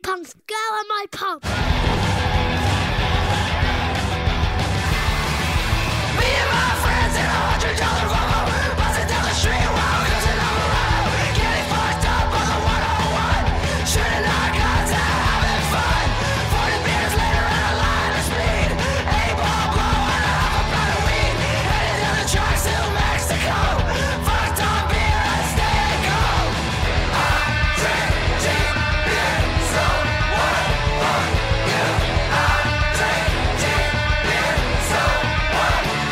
Punks, go on my pub! Me and my friends in $100 Volvo, buzzing down the street while cruising on the road, getting fucked up on the 101, shooting our guns and having fun. 40 beers later and a line of speed, 8-ball blow and a half a pound of weed, headed down the tracks to Mexico, fucked on beer and staying cold. I drink cheap beer, so what are you? I drink cheap beer, so what are you?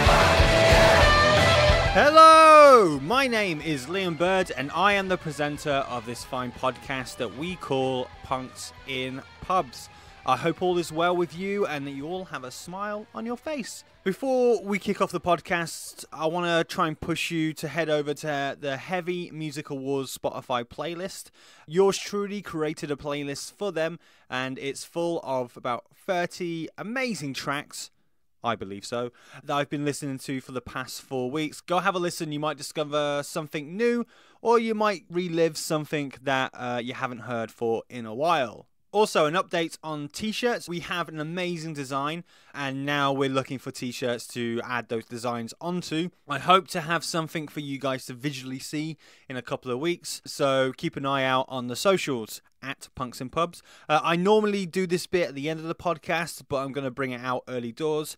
Hello, my name is Liam Bird and I am the presenter of this fine podcast that we call Punks in Pubs. I hope all is well with you and that you all have a smile on your face. Before we kick off the podcast, I want to try and push you to head over to the Heavy Musical Wars Spotify playlist. Yours truly created a playlist for them and it's full of about 30 amazing tracks, I believe so, that I've been listening to for the past 4 weeks. Go have a listen, you might discover something new or you might relive something that you haven't heard for in a while. Also, an update on t-shirts. We have an amazing design and now we're looking for t-shirts to add those designs onto. I hope to have something for you guys to visually see in a couple of weeks, so keep an eye out on the socials at Punks in Pubs. I normally do this bit at the end of the podcast, but I'm going to bring it out early doors.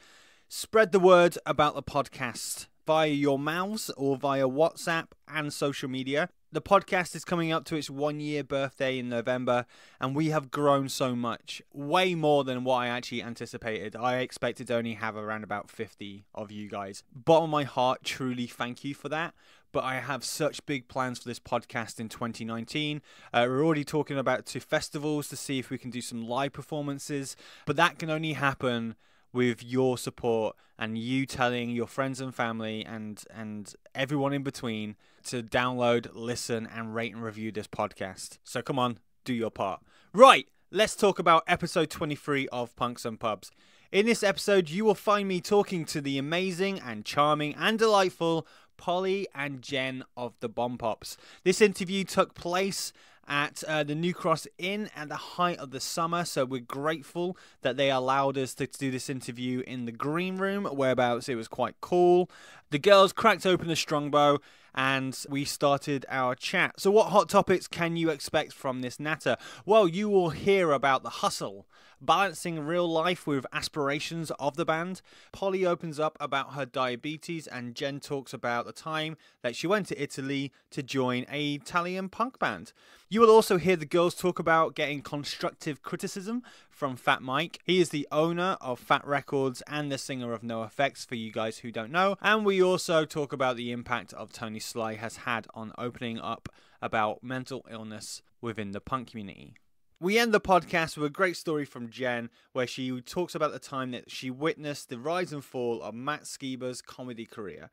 Spread the word about the podcast via your mouths or via WhatsApp and social media. The podcast is coming up to its 1-year birthday in November, and we have grown so much, way more than what I actually anticipated. I expected to only have around about 50 of you guys. Bottom of my heart, truly thank you for that. But I have such big plans for this podcast in 2019. We're already talking about 2 festivals to see if we can do some live performances, but that can only happen with your support and you telling your friends and family and everyone in between to download, listen, and rate and review this podcast. So come on, do your part. Right, let's talk about episode 23 of Punks and Pubs. In this episode, you will find me talking to the amazing and charming and delightful Poli and Jen of the Bombpops. This interview took place at the New Cross Inn at the height of the summer, so we're grateful that they allowed us to do this interview in the green room, whereabouts it was quite cool. The girls cracked open a Strongbow and we started our chat. So what hot topics can you expect from this natter? Well, you will hear about the hustle, balancing real life with aspirations of the band. Poli opens up about her diabetes and Jen talks about the time that she went to Italy to join an Italian punk band. You will also hear the girls talk about getting constructive criticism from Fat Mike. He is the owner of Fat Records and the singer of NoFX, for you guys who don't know. And we also talk about the impact of Tony Sly has had on opening up about mental illness within the punk community. We end the podcast with a great story from Jen, where she talks about the time that she witnessed the rise and fall of Matt Skiba's comedy career.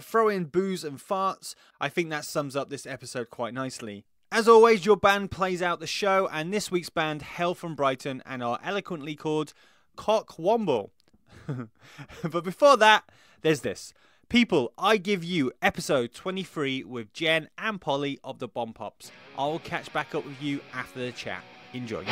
Throw in booze and farts. I think that sums up this episode quite nicely. As always, your band plays out the show, and this week's band hail from Brighton and are eloquently called Cock Womble. But before that, there's this. People, I give you episode 23 with Jen and Poli of the Bombpops. I'll catch back up with you after the chat. Enjoy.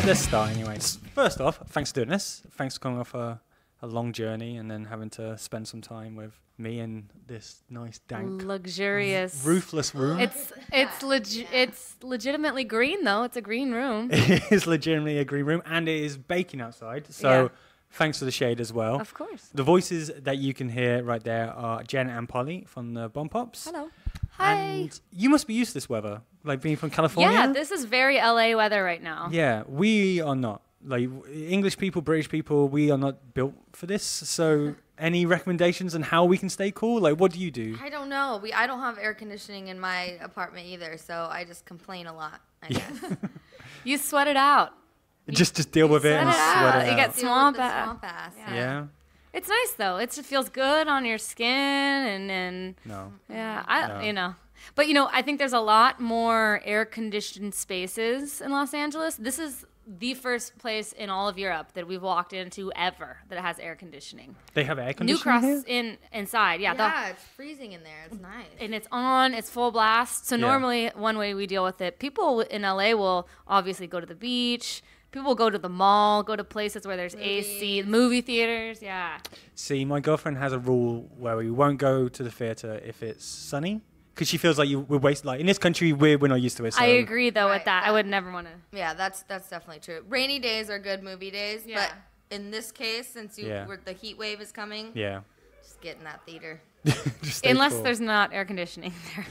Let's start anyways. First off, thanks for doing this. Thanks for coming off a a long journey and then having to spend some time with me in this nice, dank, luxurious, roofless room. It's legitimately green though. It's a green room. It is legitimately a green room, and it is baking outside. So thanks for the shade as well. Of course. The voices that you can hear right there are Jen and Poli from the Bombpops. Hello. Hi. And you must be used to this weather, like being from California. Yeah, this is very LA weather right now. Yeah, we are not. Like English people, British people, we are not built for this. So any recommendations on how we can stay cool? Like, what do you do? I don't know. I don't have air conditioning in my apartment either, so I just complain a lot, I guess. You sweat it out. Just deal with it and sweat it out. You get swamp ass. Yeah. It's nice though. It feels good on your skin and No. Yeah, you know. But I think there's a lot more air conditioned spaces in Los Angeles. This is the first place in all of Europe that we've walked into ever that has air conditioning. They have air New conditioning Cross inside, yeah. Yeah, it's freezing in there. It's nice. And it's on, it's full blast. So normally one way we deal with it, people in LA will obviously go to the beach. People will go to the mall, go to places where there's AC, movie theaters, yeah. See, my girlfriend has a rule where we won't go to the theater if it's sunny. Because she feels like we're wasting. Like in this country, we're not used to it. So. I agree though with that. Right. I would never want to. Yeah, that's definitely true. Rainy days are good movie days, but in this case, since the heat wave is coming, just get in that theater. Unless there's not air conditioning there.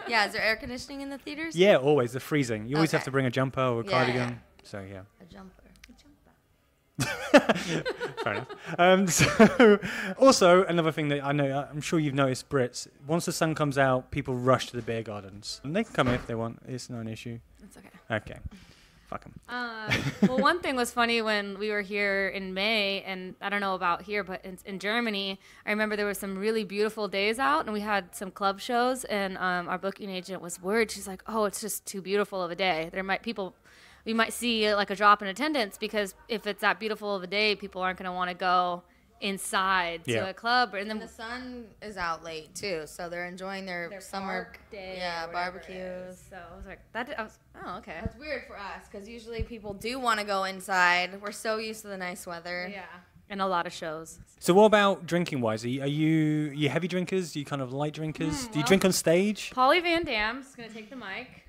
Yeah, is there air conditioning in the theaters? Yeah, always. They're freezing. You always have to bring a jumper or a cardigan. Yeah. So yeah. A jumper. Fair enough. So, also another thing that I know, I'm sure you've noticed, Brits. Once the sun comes out, people rush to the beer gardens, and they can come in if they want. It's not an issue. That's okay. Okay, fuck them. Well, one thing was funny when we were here in May, and I don't know about here, but in Germany, I remember there were some really beautiful days out, and we had some club shows, and our booking agent was worried. She's like, "Oh, it's just too beautiful of a day. We might see like a drop in attendance because if it's that beautiful of a day, people aren't going to want to go inside to a club." And then the sun is out late too, so they're enjoying their summer day, barbecues. So I was like, oh, okay. That's weird for us because usually people do want to go inside. We're so used to the nice weather. Yeah, and a lot of shows. So what about drinking wise? Are you heavy drinkers? Are you kind of light drinkers? Do you drink on stage? Polly Van Dam's going to take the mic.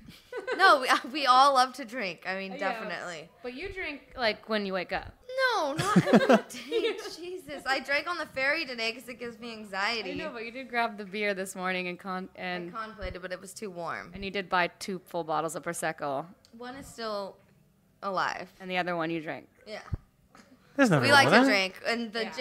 No, we all love to drink. I mean, definitely. But you drink like when you wake up. No, not every day. Jesus, I drank on the ferry today because it gives me anxiety. I know, but you did grab the beer this morning and I contemplated, but it was too warm. And you did buy 2 full bottles of Prosecco. One is still alive. And the other one you drank. Yeah. There's nothing We wrong like with to that. drink. And the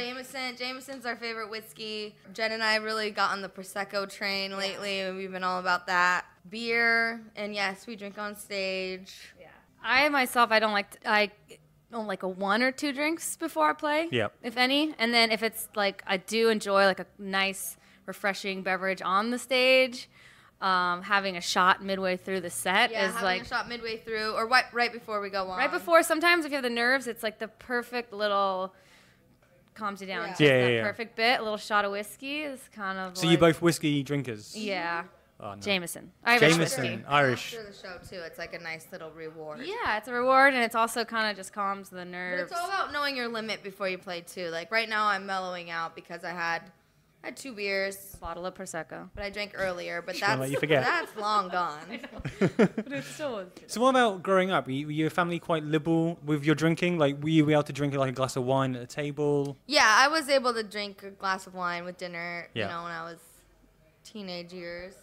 Jameson's our favorite whiskey. Jen and I really got on the Prosecco train lately, and we've been all about that. Beer, and yes, we drink on stage. Yeah. I myself, I don't like a 1 or 2 drinks before I play, if any. And then if it's like, I do enjoy like a nice, refreshing beverage on the stage. Having a shot midway through the set is like... a shot midway through, or right before we go on. Right before, sometimes if you have the nerves, it's like the perfect little... calms you down. Yeah. Just Yeah, that yeah. perfect bit. A little shot of whiskey is kind of So like... you're both whiskey drinkers? Yeah. Oh, no. Jameson. Irish whiskey. Irish. After the show, too, it's like a nice little reward. Yeah, it's a reward, and it's also kind of just calms the But nerves. it's all about knowing your limit before you play, too. Like, right now, I'm mellowing out because I had 2 beers, Bottle of Prosecco. but I drank earlier. But Won't let you forget. that's long gone. But it still was good. So what about growing up? Were your family quite liberal with your drinking? Like, were you able to drink like a glass of wine at a table? Yeah, I was able to drink a glass of wine with dinner, Yeah. when I was teenage years.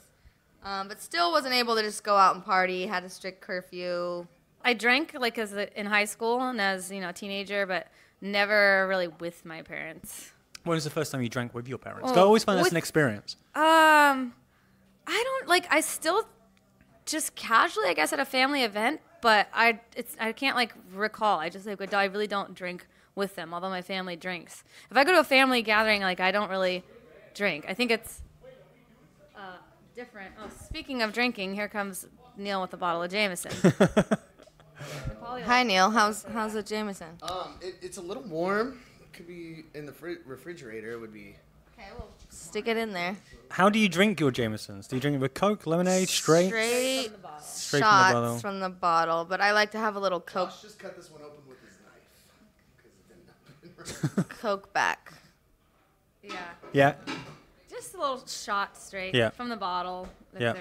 But still wasn't able to just go out and party, had a strict curfew. I drank like in high school and as a teenager, but never really with my parents. When was the first time you drank with your parents? 'Cause Oh, I always find that's with- an experience. I don't like. I still just casually, I guess, at a family event, but I can't like recall. I just like I really don't drink with them, although my family drinks. If I go to a family gathering, like I don't really drink. I think it's different. Oh, speaking of drinking, here comes Neil with a bottle of Jameson. Hi, Neil. How's the Jameson? It's a little warm. Could be in the refrigerator. It would be. Okay, well, stick it in there. How do you drink your Jamesons? Do you drink it with Coke, lemonade, straight? Straight Straight from the bottle. shots from the bottle, but I like to have a little Coke. Josh just cut this one open with his knife because it didn't open Coke back. Yeah. Yeah. Just a little shot straight Yeah. from the bottle. Yeah.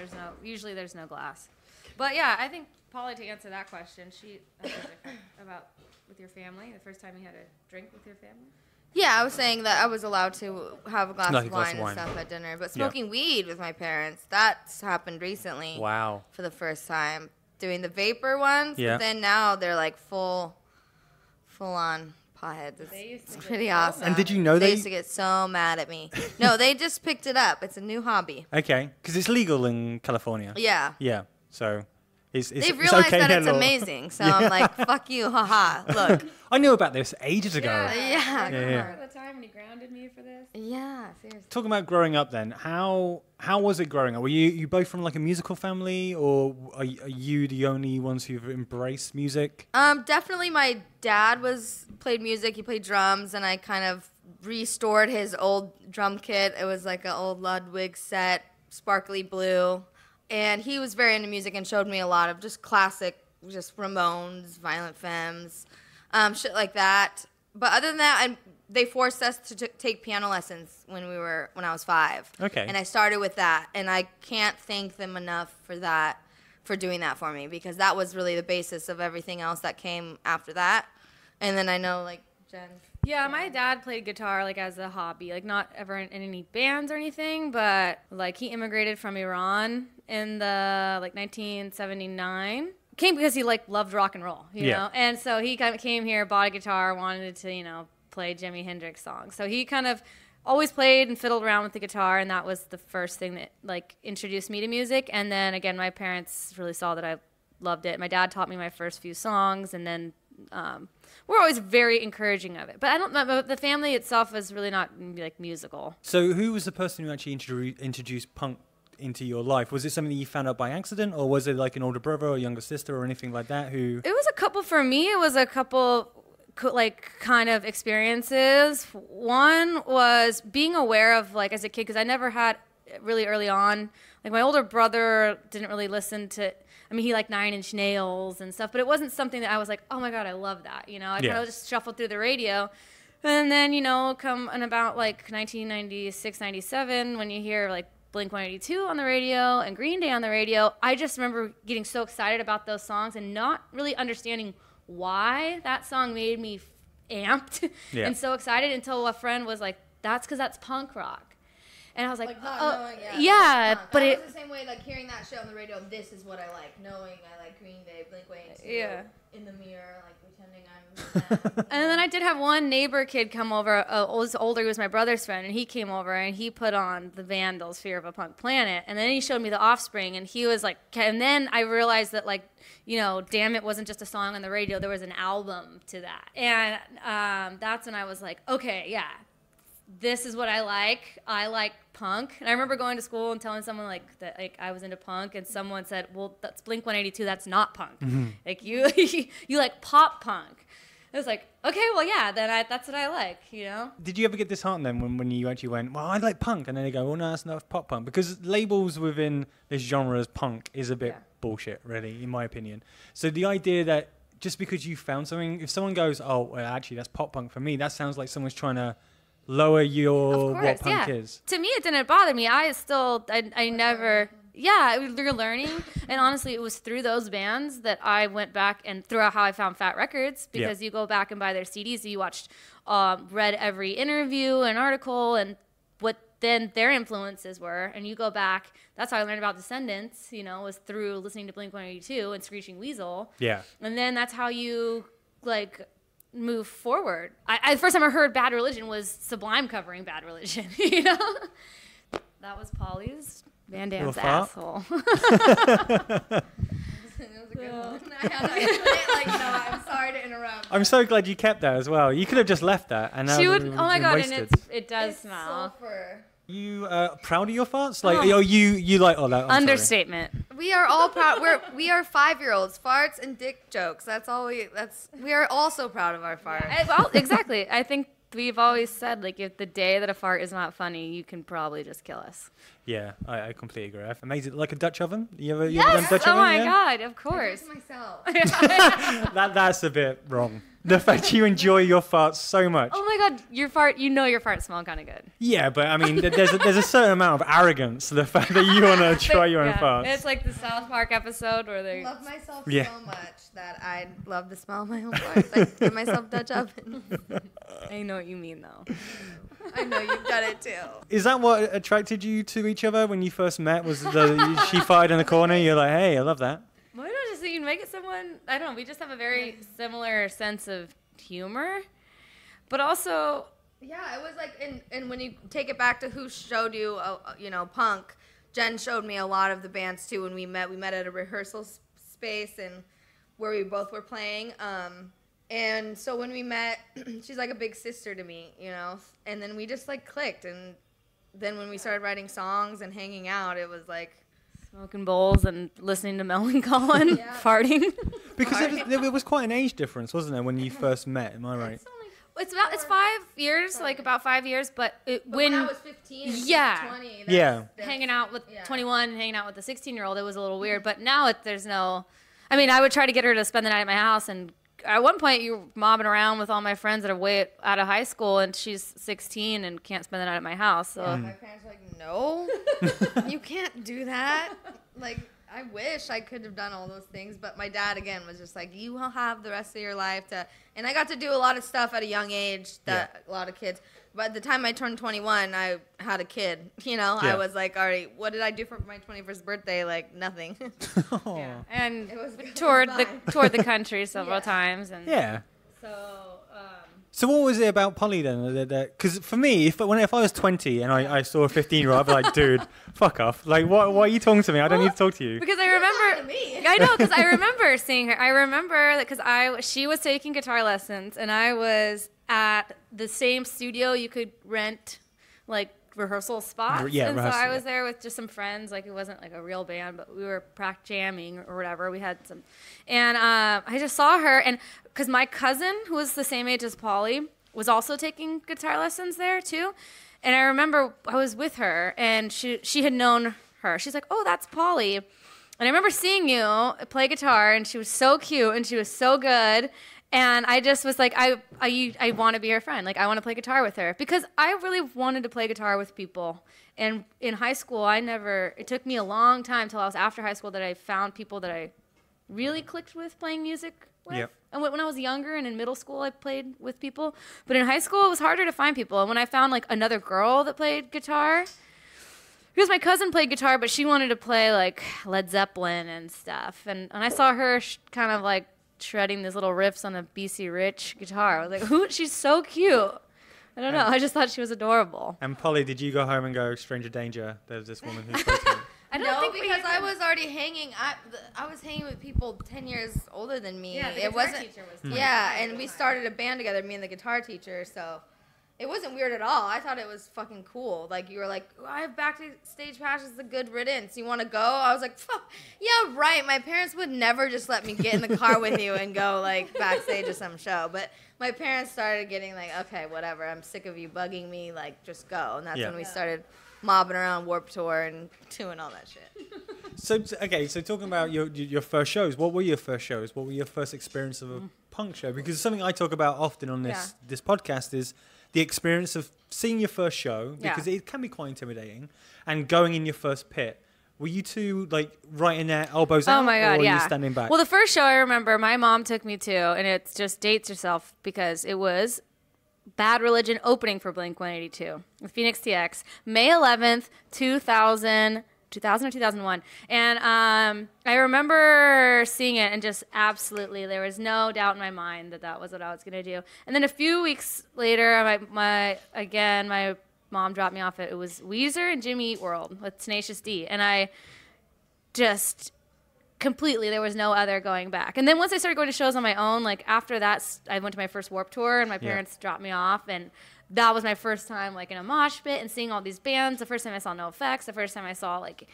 Usually there's no glass. But yeah, I think Polly, to answer that question, about with your family, the first time you had a drink with your family. Yeah, I was saying that I was allowed to have a glass Like of a glass wine of and wine. stuff at dinner, but smoking weed with my parents, that's happened recently. Wow. For the first time. Doing the vapor ones, Yeah. but then now they're like full on potheads. It's pretty awesome. And did you know they they used to get so mad at me? No, they just picked it up. It's a new hobby. Okay, because it's legal in California. Yeah. Yeah. So it's They've realized okay that here, it's law. amazing. So I'm like, fuck you, haha. Look. I knew about this ages ago. Yeah. Remember the time when you grounded me for this? Yeah, seriously. Talking about growing up, then, how was it growing up? Were you both from like a musical family, or are you the only ones who've embraced music? Definitely my dad played music. He played drums, and I kind of restored his old drum kit. It was like an old Ludwig set, sparkly blue. And he was very into music and showed me a lot of just classic, just Ramones, Violent Femmes, shit like that. But other than that, they forced us to take piano lessons when I was 5. Okay. And I started with that, and I can't thank them enough for doing that for me, because that was really the basis of everything else that came after that. And then I know, like, Jen. Yeah, my dad played guitar like as a hobby, like not ever in any bands or anything, but like he immigrated from Iran in the like 1979. Came because he like loved rock and roll, you know, and so he kind of came here, bought a guitar, wanted to play Jimi Hendrix songs. So he kind of always played and fiddled around with the guitar, and that was the first thing that like introduced me to music. And then again, my parents really saw that I loved it. My dad taught me my first few songs, and then we're always very encouraging of it. But the family itself is really not like musical. So who was the person who actually introduced punk into your life? Was it something that you found out by accident, or was it like an older brother or younger sister or anything like that? It was a couple for me. It was a couple like kind of experiences. One was being aware of like as a kid, because I never had really early on, like my older brother didn't really listen to, I mean, he liked Nine Inch Nails and stuff, but it wasn't something that I was like, oh my God, I love that. I kind of just shuffled through the radio. And then, come in about like 1996, 97, when you hear like Blink-182 on the radio and Green Day on the radio, I just remember getting so excited about those songs and not really understanding why that song made me amped and so excited, until a friend was like, that's because that's punk rock. And I was like not oh, knowing, yeah, but I it was the same way, like hearing that show on the radio, this is what I like, knowing I like Green Day, Blink-182, in the mirror, like pretending I'm And then I did have one neighbor kid come over, was older, he was my brother's friend, and he came over and he put on the Vandals' Fear of a Punk Planet, and then he showed me the Offspring, and he was like, and then I realized that like, Damn It wasn't just a song on the radio, there was an album to that. And that's when I was like, okay, yeah, this is what I like. I like punk. And I remember going to school and telling someone like that like I was into punk, and someone said, well, that's Blink-182, that's not punk. Mm-hmm. Like you like pop punk. I was like, okay, well, yeah, then that's what I like, Did you ever get disheartened then when you actually went, well, I like punk, and then they go, well, no, that's not pop punk? Because labels within this genre as punk is a bit bullshit, really, in my opinion. So the idea that just because you found something, if someone goes, oh, well, actually, that's pop punk for me, that sounds like someone's trying to lower what punk is. To me, it didn't bother me. I never... Yeah, you're learning. And honestly, it was through those bands that I went back and throughout how I found Fat Records, because you go back and buy their CDs, so you watched, read every interview and article and what then their influences were. And you go back, that's how I learned about Descendants, was through listening to Blink-182 and Screeching Weasel. Yeah. And then that's how you, like, move forward. The first time I heard Bad Religion was Sublime covering Bad Religion, That was Polly's Van Damme's asshole. I'm sorry to interrupt. I'm so glad you kept that as well. You could have just left that, and now She would. Oh my God! wasted. And it does smell. Sulfur. You proud of your farts? Like, you like all that? Understatement. We are all proud. We are 5-year-olds. Farts and dick jokes. That's all we are all so proud of our farts. Well, exactly. I think we've always said, like, if the day that a fart is not funny, you can probably just kill us. Yeah, I completely agree. Amazing. Like a Dutch oven? You ever Yes! done Dutch Oh oven? my Yeah? God, of course. Myself. That's a bit wrong. The fact you enjoy your farts so much. Oh my God, your farts smell kind of good. Yeah, but I mean, there's a certain amount of arrogance to the fact that you want to try your own farts. It's like the South Park episode where they love myself Yeah. so much that I love the smell of my own farts. I give myself Dutch oven. I know what you mean though. I know you've done it too. Is that what attracted you to each other when you first met? Was she farted in the corner? You're like, hey, I love that. Why not just you make it someone? I don't know. We just have a very similar sense of humor, but also Yeah, it was like, and when you take it back to who showed you, punk, Jen showed me a lot of the bands too. When we met at a rehearsal space and where we both were playing. And so when we met, she's like a big sister to me, and then we just like clicked. And then when we started writing songs and hanging out, it was like smoking bowls and listening to Melancholy, farting. Because there was quite an age difference, wasn't there, when you first met? Am I right? It's 5 years, like about 5 years. But when I was 15 and Yeah. she was 20. That's, hanging out with 21 and hanging out with a 16-year-old, it was a little weird. But now there's no. I mean, I would try to get her to spend the night at my house, and at one point you were mobbing around with all my friends that are way out of high school, and she's 16 and can't spend the night at my house. So my parents were like, no, you can't do that. Like, I wish I could have done all those things, but my dad, again, was just like, you will have the rest of your life to, and I got to do a lot of stuff at a young age that a lot of kids, but at the time I turned 21, I had a kid, I was like, all right, what did I do for my 21st birthday? Like, nothing. and It was toured fun. the country several times, and So what was it about Polly then? Because for me, if I was 20 and I saw a 15-year-old, I'd be like, dude, fuck off. Like, why are you talking to me? I don't need to talk to you. Because I remember, I know, because I remember seeing her. I remember that because she was taking guitar lessons, and I was at the same studio you could rent, like, rehearsal spots. Yeah, and rehearsal, so I was there with just some friends. Like, it wasn't like a real band, but we were jamming or whatever. We had some, and I just saw her, and because my cousin, who was the same age as Polly, was also taking guitar lessons there too. And I remember I was with her, and she had known her. She's like, "Oh, that's Polly." And I remember seeing you play guitar, and she was so cute, and she was so good. And I just was like, I want to be her friend. Like, I want to play guitar with her. Because I really wanted to play guitar with people. And in high school, it took me a long time till I was after high school that I found people that I really clicked with playing music with. Yep. And when I was younger and in middle school, I played with people. But in high school, it was harder to find people. And when I found, like, another girl that played guitar, because my cousin played guitar, but she wanted to play, like, Led Zeppelin and stuff. And I saw her kind of, like, shredding these little riffs on a BC Rich guitar. I was like, "Ooh, she's so cute." I don't know. I just thought she was adorable. And Polly, did you go home and go, stranger danger, there's this woman who's spoke to me? I don't think because I was already hanging. I was hanging with people 10 years older than me. Yeah, the it guitar wasn't. teacher was And we started a band together, me and the guitar teacher. So it wasn't weird at all. I thought it was fucking cool. Like, you were like, I have backstage passes, the good riddance. You want to go? I was like, fuck, yeah, right. My parents would never just let me get in the car with you and go, like, backstage at some show. But my parents started getting like, okay, whatever. I'm sick of you bugging me. Like, just go. And that's when we started mobbing around Warped Tour and doing all that shit. So talking about your first shows, what were your first shows? What were your first experience of a punk show? Because something I talk about often on this podcast is the experience of seeing your first show, because it can be quite intimidating, and going in your first pit. Were you two, like, right in their elbows out? Oh my God, or were you standing back? Well, the first show I remember, my mom took me to, and it just dates herself because it was Bad Religion opening for Blink-182 with Phoenix TX, May 11th, 2000 or 2001. And I remember seeing it and just absolutely, there was no doubt in my mind that was what I was going to do. And then a few weeks later, my mom dropped me off it was Weezer and Jimmy Eat World with Tenacious D. And I just completely, there was no other going back. And then once I started going to shows on my own, like after that, I went to my first Warped Tour, and my parents dropped me off, and that was my first time, like, in a mosh pit and seeing all these bands. The first time I saw NoFX, the first time I saw, like,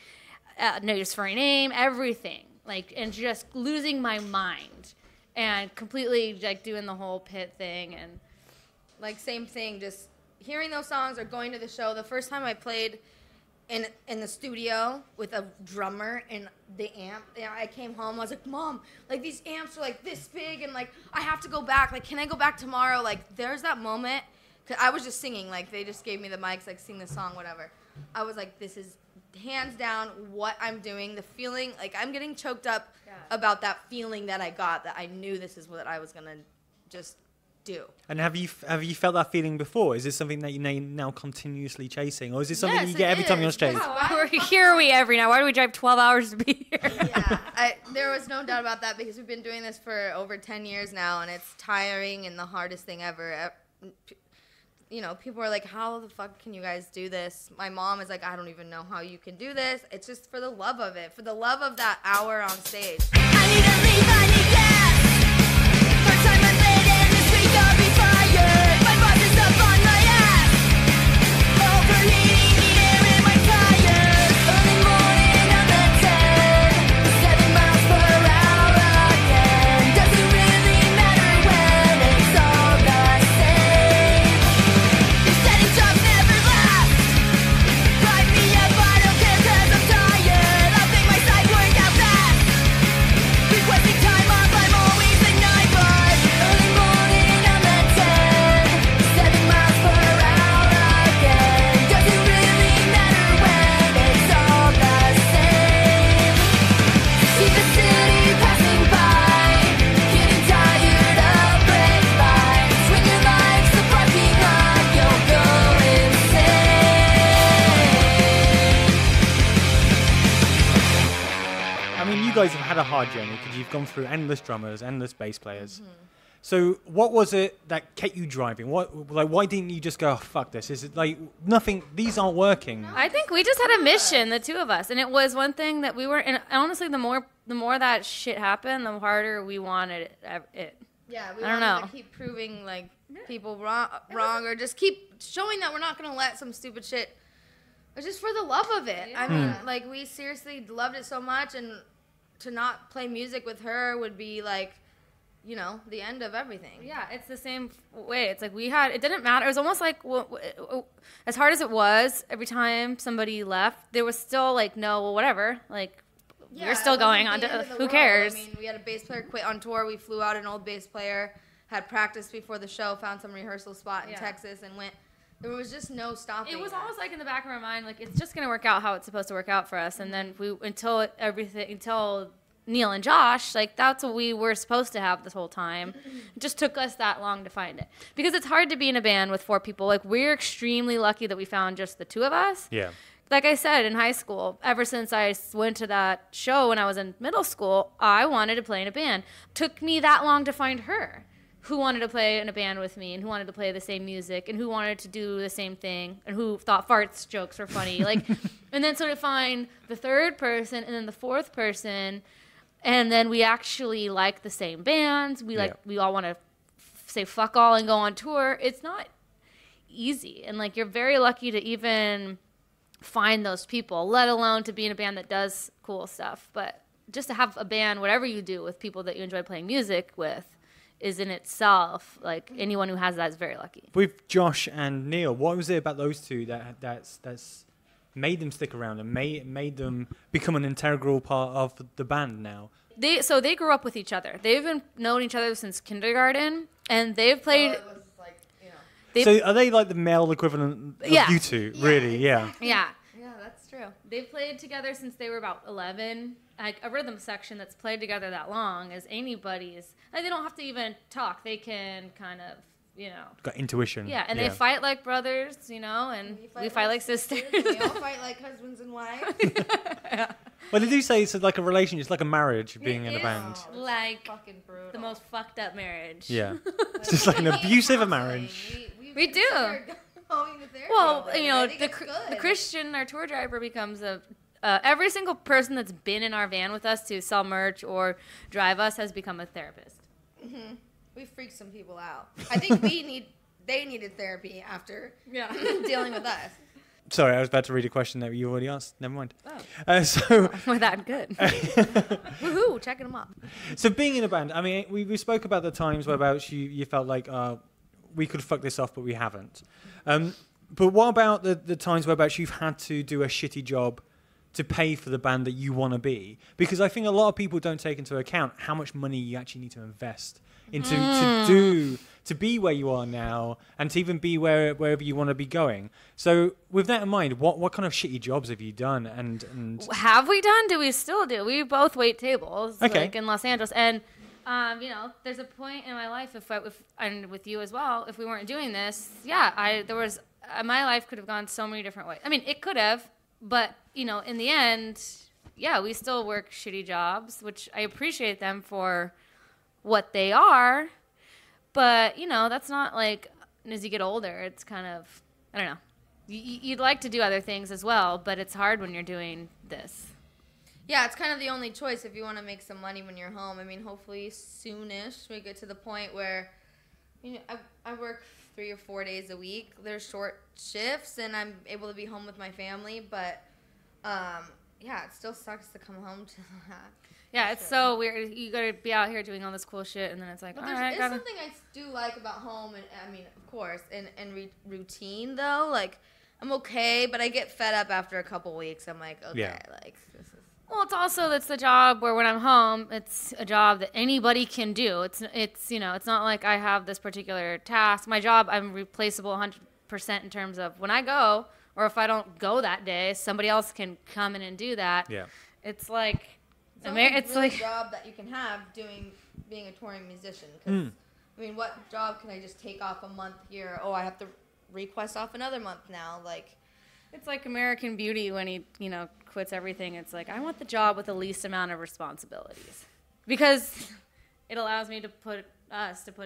No Use for a Name, everything. Like, and just losing my mind and completely, like, doing the whole pit thing. And, like, same thing, just hearing those songs or going to the show. The first time I played in the studio with a drummer and the amp. And I came home, I was like, Mom, like these amps are like this big and like I have to go back. Like, can I go back tomorrow? Like, there's that moment. 'Cause I was just singing, like they just gave me the mics, like sing the song, whatever. I was like, this is hands down what I'm doing. The feeling, like I'm getting choked up about that feeling that I got, that I knew this is what I was gonna just do. And have you felt that feeling before? Is this something that you're now continuously chasing, or is it something Yes, you get it every time you're on is. stage? Here are we every night. Why do we drive 12 hours to be here? Yeah, there was no doubt about that because we've been doing this for over 10 years now, and it's tiring and the hardest thing ever. You know, people are like, how the fuck can you guys do this? My mom is like, I don't even know how you can do this. It's just for the love of it, for the love of that hour on stage. I need to leave, I need gas. Third time I'm late and this week I'll be fired. My boss is up on my ass. Overheating, need air in my tires. Early morning, I'm at 10. 7 miles per hour again. Doesn't really matter when it's all the same. These steady jobs never last. Drive me up, I don't care 'cause I'm tired. I'll take my side work out fast. Requesting time off, I'm always at night, but early morning I'm at 10. 7 miles per hour again. Doesn't really matter when it's all the same. See the city passing by, getting tired of brake lights. When your life's the parking lot, you'll go insane. I mean, you guys have had a hard journey because you've gone through endless drummers, endless bass players. So what was it that kept you driving? Why didn't you just go, oh, fuck this? Is it like nothing? These aren't working. I think we just had a mission, the two of us, and it was one thing that we were. And honestly, the more that shit happened, the harder we wanted it. Yeah, we I don't wanted know. to keep proving like people wrong, or just keep showing that we're not gonna let some stupid shit. It's just for the love of it. I mean, like we seriously loved it so much, and to not play music with her would be like, you know, the end of everything. Yeah, it's the same way. It's like it didn't matter. It was almost like, as hard as it was, every time somebody left, there was still like, no, well, whatever. Like, Yeah, you're still it wasn't going the on. end of the Who world. cares? I mean, we had a bass player quit on tour. We flew out an old bass player, had practice before the show, found some rehearsal spot in Texas, and went. There was just no stopping. It was that. almost like in the back of our mind, like it's just gonna work out how it's supposed to work out for us. And then until Neil and Josh, like that's what we were supposed to have this whole time. It just took us that long to find it because it's hard to be in a band with 4 people. Like we're extremely lucky that we found just the 2 of us. Yeah. Like I said, in high school, ever since I went to that show when I was in middle school, I wanted to play in a band. Took me that long to find her who wanted to play in a band with me and who wanted to play the same music and who wanted to do the same thing and who thought farts jokes were funny. Like, and then sort of find the 3rd person and then the 4th person, and then we actually like the same bands. We all want to say fuck all and go on tour. It's not easy, and like you're very lucky to even find those people, let alone to be in a band that does cool stuff. But just to have a band, whatever you do, with people that you enjoy playing music with is in itself, like anyone who has that is very lucky. With Josh and Neil, what was it about those two that's made them stick around and made them become an integral part of the band now? They grew up with each other. They've been knowing each other since kindergarten, and they've played. So it was like, you know. So are they like the male equivalent of you two? Really? Exactly. Yeah. Yeah, that's true. They've played together since they were about 11. Like a rhythm section that's played together that long as anybody's. Like they don't have to even talk. They can kind of, you know. Got intuition. Yeah, and they fight like brothers, you know, and we fight like sisters. We all fight like husbands and wives. Well, they do say it's like a relation. It's like a marriage being in a band. Like Fucking brutal. the most fucked up marriage. Yeah. It's just like an abusive marriage. We do. Well, Well, you know, the Christian, our tour driver, becomes every single person that's been in our van with us to sell merch or drive us has become a therapist. Mm-hmm. We freaked some people out. I think they needed therapy after dealing with us. Sorry, I was about to read a question that you already asked. Never mind. Oh. So We're that good. Woohoo, checking them up. So being in a band, I mean, we spoke about the times whereabouts you felt like we could fuck this off, but we haven't. But what about the times whereabouts you've had to do a shitty job to pay for the band that you want to be? Because I think a lot of people don't take into account how much money you actually need to invest into to be where you are now and to even be wherever you want to be going. So with that in mind, what kind of shitty jobs have you done? And have we done? Do we still do? We both wait tables, Okay. like in Los Angeles, and there's a point in my life and with you as well, if we weren't doing this, my life could have gone so many different ways. I mean, it could have, but in the end, we still work shitty jobs, which I appreciate them for what they are. But, that's not like, as you get older, it's kind of, I don't know. You'd like to do other things as well, but it's hard when you're doing this. Yeah, it's kind of the only choice if you want to make some money when you're home. I mean, hopefully soonish we get to the point where, I work 3 or 4 days a week. They're short shifts, and I'm able to be home with my family. But, it still sucks to come home to that. Yeah, it's so weird. You got to be out here doing all this cool shit, and then it's like, But all right, there's something I do like about home, and I mean, of course, and routine, though. Like, I'm okay, but I get fed up after a couple weeks. I'm like, okay, this is... Well, it's the job where when I'm home, it's a job that anybody can do. It's not like I have this particular task. My job, I'm replaceable 100% in terms of when I go, or if I don't go that day, somebody else can come in and do that. Yeah. It's like... It's like a job that you can have being a touring musician. Because I mean, what job can I just take off a month here? Oh, I have to request off another month now. Like, it's like American Beauty when he quits everything. It's like, I want the job with the least amount of responsibilities because it allows me to put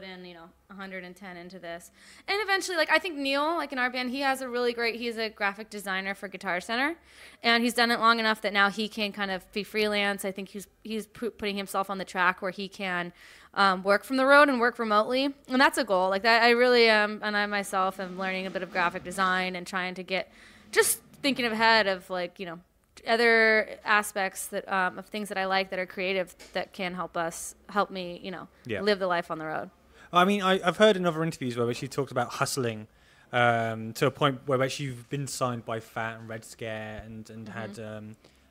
in 110 into this. And eventually, like, I think Neil, like in our band, he's a graphic designer for Guitar Center, and he's done it long enough that now he can kind of be freelance. I think he's putting himself on the track where he can work from the road and work remotely, and that's a goal. Like that, I really am, and I myself am learning a bit of graphic design and trying to get, just thinking ahead of other aspects that of things that I like that are creative that can help me live the life on the road. I mean, I've heard in other interviews where she talked about hustling to a point where you've been signed by Fat and Red Scare and had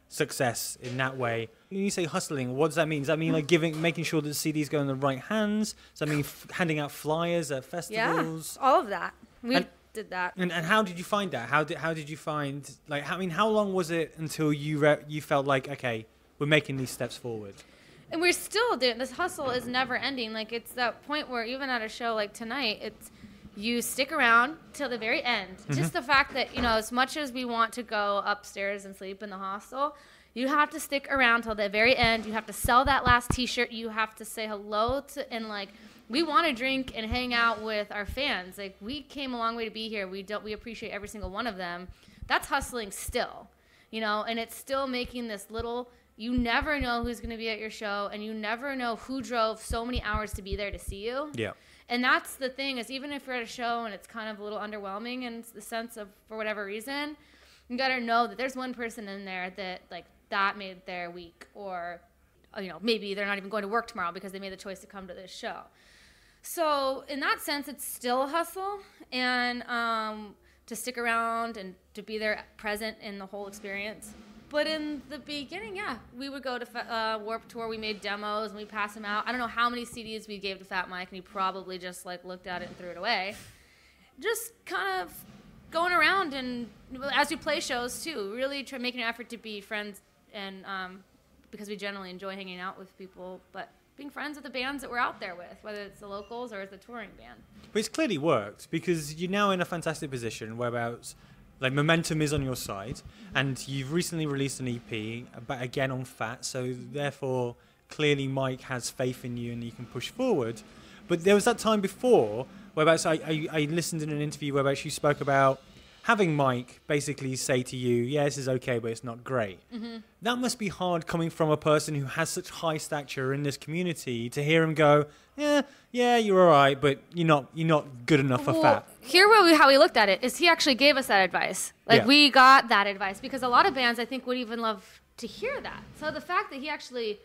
success in that way. When you say hustling, what does that mean? Does that mean like making sure that the CDs go in the right hands? Does that mean handing out flyers at festivals? Yeah, all of that. We did that. And how did you find that? How did you find, like, how long was it until you felt like, okay, we're making these steps forward? And we're still doing this. Hustle is never ending. Like, it's that point where even at a show like tonight, it's you stick around till the very end. Just the fact that, as much as we want to go upstairs and sleep in the hostel, you have to stick around till the very end. You have to sell that last T-shirt. You have to say hello to, and like, we want to drink and hang out with our fans. Like, we came a long way to be here. We appreciate every single one of them. That's hustling still, and it's still making this little, you never know who's going to be at your show, and you never know who drove so many hours to be there to see you. Yeah. And that's the thing, is even if you're at a show and it's kind of a little underwhelming in the sense of, for whatever reason, you got to know that there's one person in there that, like, that made their week, or, maybe they're not even going to work tomorrow because they made the choice to come to this show. So in that sense, it's still a hustle, and to stick around and to be there present in the whole experience. But in the beginning, we would go to Warped Tour. We made demos and we passed them out. I don't know how many CDs we gave to Fat Mike, and he probably just looked at it and threw it away. Just kind of going around, and as we play shows too, really making an effort to be friends, and because we generally enjoy hanging out with people, but being friends with the bands that we're out there with, whether it's the locals or it's the touring band. But it's clearly worked, because you're now in a fantastic position whereabouts, like, momentum is on your side, and you've recently released an EP, but again on Fat, so therefore clearly Mike has faith in you and you can push forward. But there was that time before whereabouts I listened in an interview whereabouts you spoke about having Mike basically say to you, yeah, this is okay, but it's not great. That must be hard coming from a person who has such high stature in this community, to hear him go, yeah, you're all right, but you're not good enough for Fat. How we looked at it is he actually gave us that advice. We got that advice, because a lot of bands, I think, would even love to hear that. So the fact that he actually,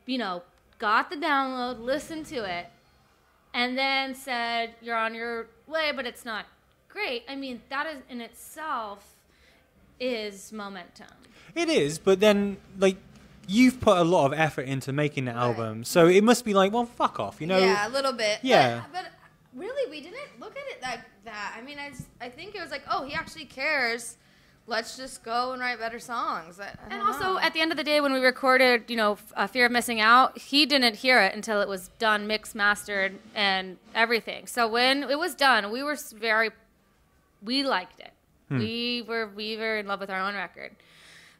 got the download, listened to it, and then said, you're on your way, but it's not great. I mean, that is in itself is momentum. It is, but then like you've put a lot of effort into making the album, so it must be like, well, fuck off, you know? Yeah, a little bit. Yeah. But really, we didn't look at it like that. I mean, I think it was like, oh, he actually cares. Let's just go and write better songs. I And don't also, know. at the end of the day, when we recorded, Fear of Missing Out, he didn't hear it until it was done, mixed, mastered, and everything. So when it was done, we were we liked it. We were in love with our own record.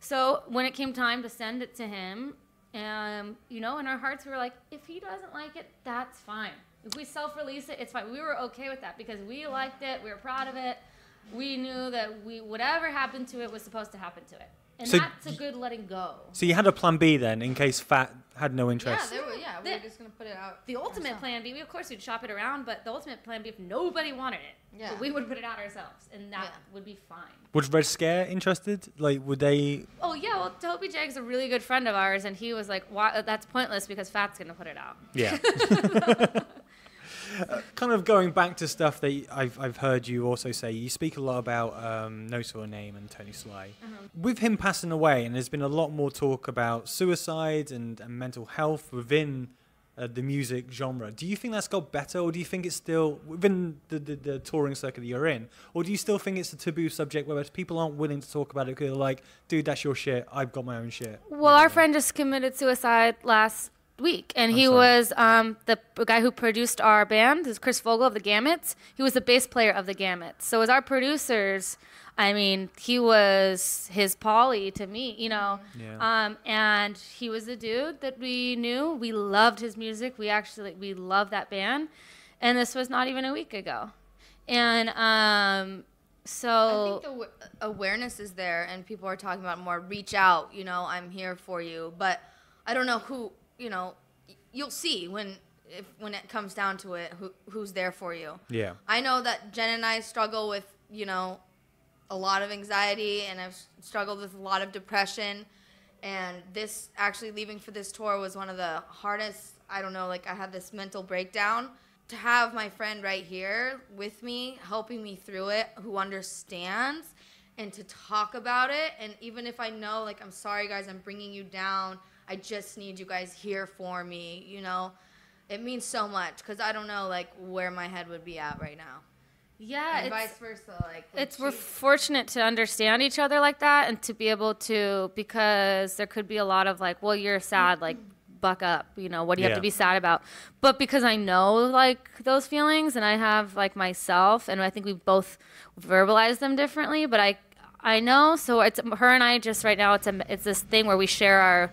So when it came time to send it to him, in our hearts, we were like, if he doesn't like it, that's fine. If we self-release it, it's fine. We were okay with that because we liked it. We were proud of it. We knew that whatever happened to it was supposed to happen to it. And So that's a good letting go. So you had a plan B then, in case Fat had no interest. we were just going to put it out. The ultimate plan B, of course, we'd shop it around, but the ultimate plan B, if nobody wanted it, so we would put it out ourselves, and that would be fine. Was Red Scare interested? Like, would they? Oh, yeah, well, Toby Jag's a really good friend of ours, and he was like, "Why? That's pointless because Fat's going to put it out." Yeah. Kind of going back to stuff that I've heard you also say, you speak a lot about No Sort of Name and Tony Sly. With him passing away, and there's been a lot more talk about suicide and mental health within the music genre. Do you think that's got better, or do you think it's still within the touring circuit that you're in, or do you still think it's a taboo subject where people aren't willing to talk about it because they're like, dude, that's your shit, I've got my own shit? Well, our friend just committed suicide last week, and he was the guy who produced our band. Is Chris Vogel of the Gamuts. He was the bass player of the Gamuts. So as our producers, I mean, he was his Poli to me, and he was a dude that we knew. We loved his music. We loved that band, and this was not even a week ago. And so I think the awareness is there, and people are talking about more. Reach out, I'm here for you. But I don't know who. You'll see when it comes down to it, who's there for you. Yeah. I know that Jen and I struggle with, a lot of anxiety, and I've struggled with a lot of depression. And this, actually leaving for this tour was one of the hardest, I had this mental breakdown. To have my friend right here with me, helping me through it, who understands, and to talk about it. And even if I know, I'm sorry, guys, I'm bringing you down, I just need you guys here for me, It means so much because I don't know, where my head would be at right now. Yeah, and vice versa. We're fortunate to understand each other like that and to be able to, because there could be a lot of well, you're sad, buck up, what do you have to be sad about? But because I know, those feelings, and I have, myself, and I think we both verbalize them differently, but I know, so it's her and I just right now, it's this thing where we share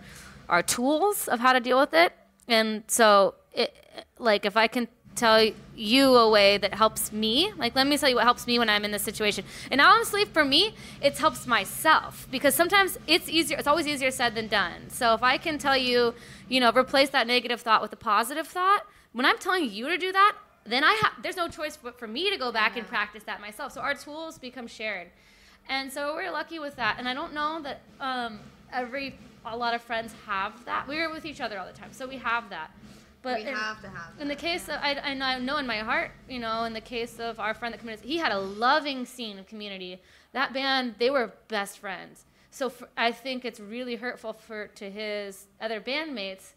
our tools of how to deal with it. And so if I can tell you a way that helps me, let me tell you what helps me when I'm in this situation. And honestly, for me, it helps myself, because sometimes it's always easier said than done. So if I can tell you, replace that negative thought with a positive thought, when I'm telling you to do that, then there's no choice but for me to go back and practice that myself. So our tools become shared. And so we're lucky with that. And I don't know that a lot of friends have that. We're with each other all the time, so we have that. But we have to have that. In the case of, I know in my heart, in the case of our friend that committed, he had a loving scene of community. That band, they were best friends. So I think it's really hurtful to his other bandmates.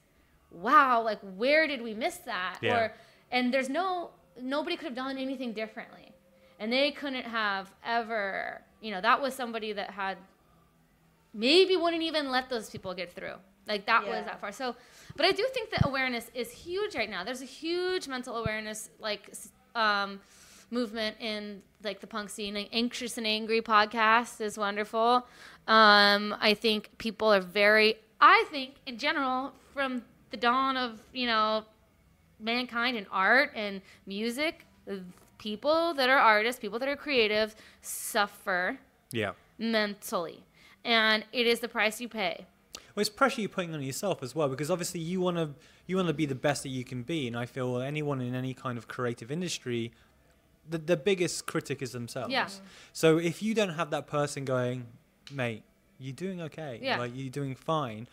Wow, where did we miss that? Yeah. And there's nobody could have done anything differently. And they couldn't have ever, that was somebody that had, maybe wouldn't even let those people get through. That was that far. So, but I do think that awareness is huge right now. There's a huge mental awareness, movement in, the punk scene. Anxious and Angry podcast is wonderful. I think people are in general, from the dawn of, mankind and art and music, people that are artists, people that are creative, suffer mentally. And it is the price you pay. Well, it's pressure you're putting on yourself as well, because obviously you want to be the best that you can be, and I feel anyone in any kind of creative industry, the biggest critic is themselves. Yeah. So if you don't have that person going, mate, you're doing okay, you're doing fine,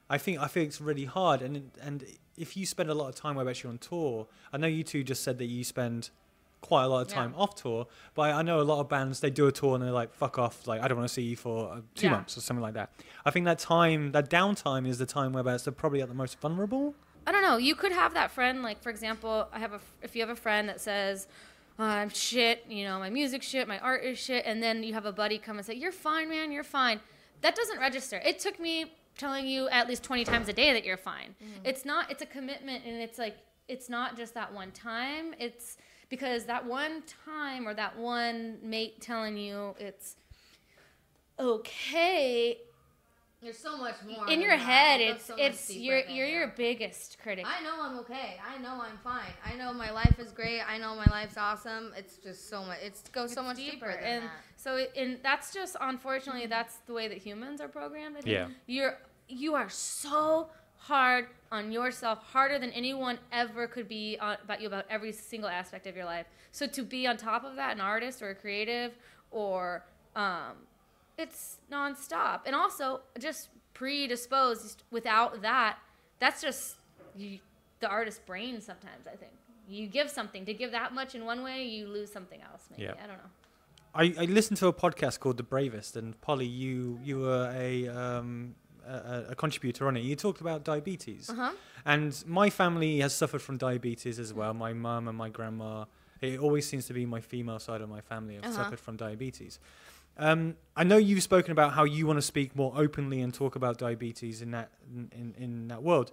I think it's really hard. And if you spend a lot of time, whether it's you're on tour, I know you two just said that you spend quite a lot of time off tour. But I know a lot of bands, they do a tour and they're like, fuck off, like I don't want to see you for 2 months or something like that. I think that downtime is the time where bands are probably at the most vulnerable. I don't know. You could have that friend, like, for example, if you have a friend that says, I'm shit, you know, my music shit, my art is shit, and then you have a buddy come and say, you're fine, man, you're fine. That doesn't register. It took me telling you at least 20 times a day that you're fine. It's a commitment, and it's like, it's not just that one time. It's because that one time or that one mate telling you it's okay. There's so much more in your head. It's you're your biggest critic. I know I'm okay. I know I'm fine. I know my life is great. I know my life's awesome. It's just so much. It goes so much deeper than and that. So that's just, unfortunately, that's the way that humans are programmed. I think. Yeah. You are so hard on yourself, harder than anyone ever could be about every single aspect of your life. So to be on top of that, an artist or a creative or it's nonstop. And also, just predisposed without that, that's just the artist's brain sometimes, I think. You give something. To give that much in one way, you lose something else, maybe. Yeah. I don't know. I listened to a podcast called The Bravest, and Poli, you were a contributor on it. You talked about diabetes. And my family has suffered from diabetes as well. My mum and my grandma. It always seems to be my female side of my family have suffered from diabetes. I know you've spoken about how you want to speak more openly and talk about diabetes in that world.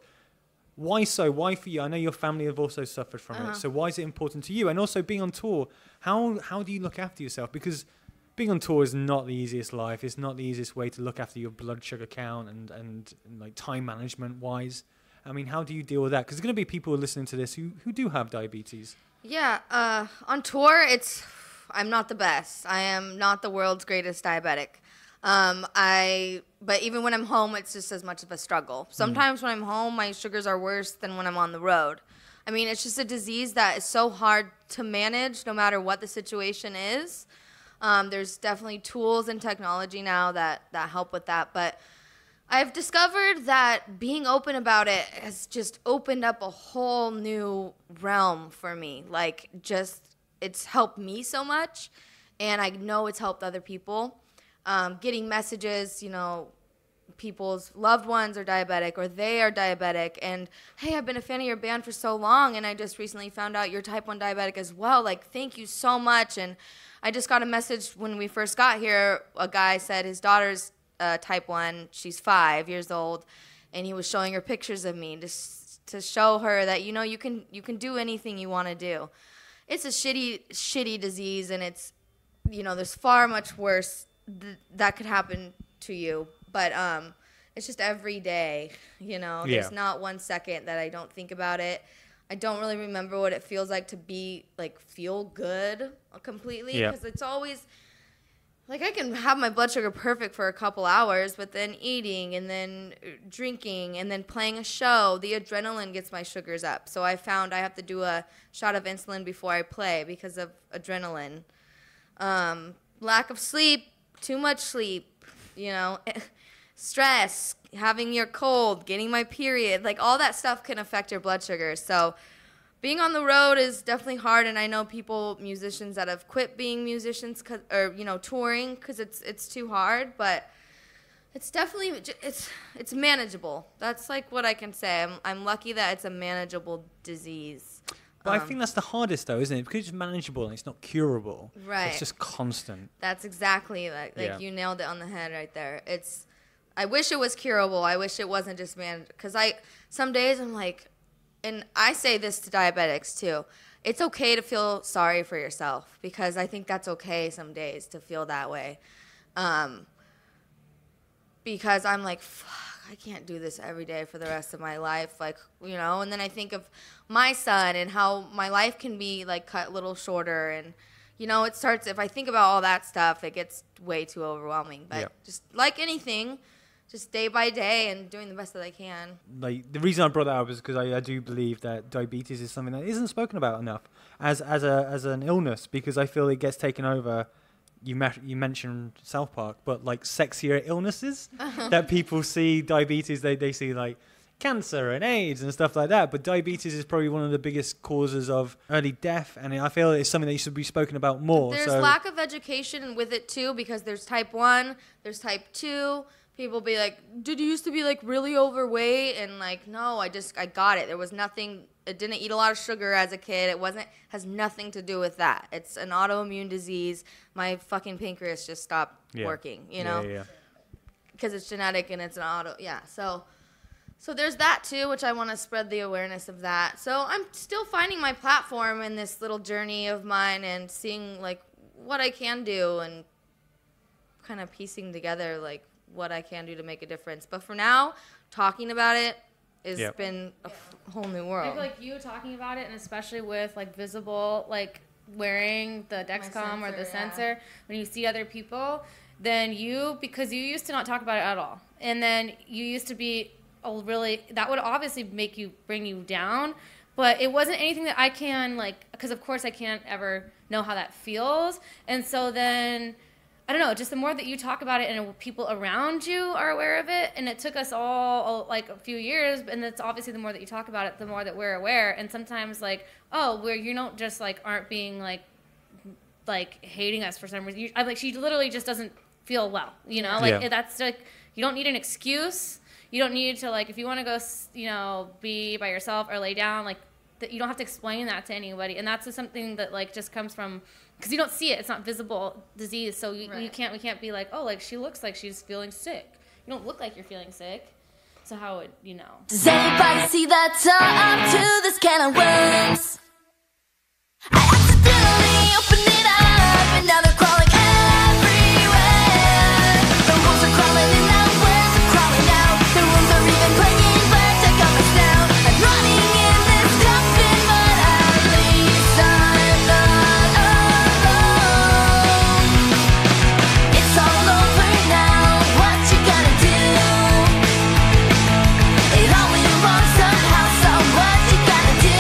Why so? Why for you? I know your family have also suffered from it. So why is it important to you? And also being on tour, how do you look after yourself? Because being on tour is not the easiest life. It's not the easiest way to look after your blood sugar count and like time management wise. I mean, how do you deal with that? Because there's going to be people listening to this who do have diabetes. Yeah, on tour, I'm not the best. I am not the world's greatest diabetic. But even when I'm home, it's just as much of a struggle. Sometimes when I'm home, my sugars are worse than when I'm on the road. I mean, it's just a disease that is so hard to manage no matter what the situation is. There's definitely tools and technology now that help with that. But I've discovered that being open about it has just opened up a whole new realm for me. Like, it's helped me so much, and I know it's helped other people. Getting messages, you know, people's loved ones are diabetic or they are diabetic, and hey, I've been a fan of your band for so long, and I just recently found out you're type 1 diabetic as well. Like, thank you so much. And I just got a message when we first got here. A guy said his daughter's type 1. She's 5 years old, and he was showing her pictures of me just to show her that, you know, you can do anything you want to do. It's a shitty disease, and it's, you know, there's far much worse that could happen to you. But it's just every day, you know. Yeah. There's not 1 second that I don't think about it. I don't really remember what it feels like to be, like, feel good completely. Because it's always, like, I can have my blood sugar perfect for a couple hours, but then eating and then drinking and then playing a show, the adrenaline gets my sugars up. So I found I have to do a shot of insulin before I play because of adrenaline. Lack of sleep, too much sleep, you know, stress, having your cold, getting my period, like all that stuff can affect your blood sugar. So being on the road is definitely hard, and I know musicians that have quit being musicians or, you know, touring because it's too hard, but it's definitely, it's manageable. That's like what I can say. I'm lucky that it's a manageable disease. But I think that's the hardest, though, isn't it? Because it's manageable and it's not curable. Right. It's just constant. That's exactly you nailed it on the head right there. I wish it was curable. I wish it wasn't just because some days I'm like, and I say this to diabetics too, it's okay to feel sorry for yourself, because I think that's okay some days to feel that way. Because I'm like, fuck, I can't do this every day for the rest of my life, like, you know. And then I think of my son and how my life can be like cut a little shorter, and, you know, if I think about all that stuff, it gets way too overwhelming. But just like anything, just day by day and doing the best that I can. Like, the reason I brought that up is because I do believe that diabetes is something that isn't spoken about enough as an illness, because I feel it gets taken over. You mentioned South Park, but like sexier illnesses that people see diabetes, they see like cancer and AIDS and stuff like that. But diabetes is probably one of the biggest causes of early death, and I feel it's something that should be spoken about more. There's lack of education with it too, because there's type 1, there's type 2. People be like, did you used to be like really overweight? And like, no, I got it. There was nothing. I didn't eat a lot of sugar as a kid. Has nothing to do with that. It's an autoimmune disease. My fucking pancreas just stopped working, you know? Yeah. Because it's genetic and it's an So there's that too, which I want to spread the awareness of that. So I'm still finding my platform in this little journey of mine and seeing like what I can do and kind of piecing together like what I can do to make a difference. But for now, talking about it has been a whole new world. I feel like you talking about it, and especially with like visible, like wearing the Dexcom or the sensor, when you see other people, then because you used to not talk about it at all, and then you used to be that would obviously bring you down, but it wasn't anything that I can because of course I can't ever know how that feels. And so then I don't know, just the more that you talk about it and people around you are aware of it, and it took us all like a few years, and it's obviously the more that you talk about it, the more that we're aware. And sometimes where you don't just aren't being like hating us for some reason. She literally just doesn't feel well, you know? That's you don't need an excuse. You don't need to if you want to go, be by yourself or lay down, that you don't have to explain that to anybody. And that's something that just comes from, because you don't see it. It's not visible disease. So we can't be she looks like she's feeling sick. You don't look like you're feeling sick. So how would you know? Does anybody see that up to this can of worms? I accidentally opened it up, and now they're crawling everywhere. The wolves are crawling in now, worms are crawling out. The rooms are even playing birds that got us now. I'm running in this coffin, but at least I'm not alone. It's all over now, what you gonna do? It all went wrong somehow, so what you gonna do?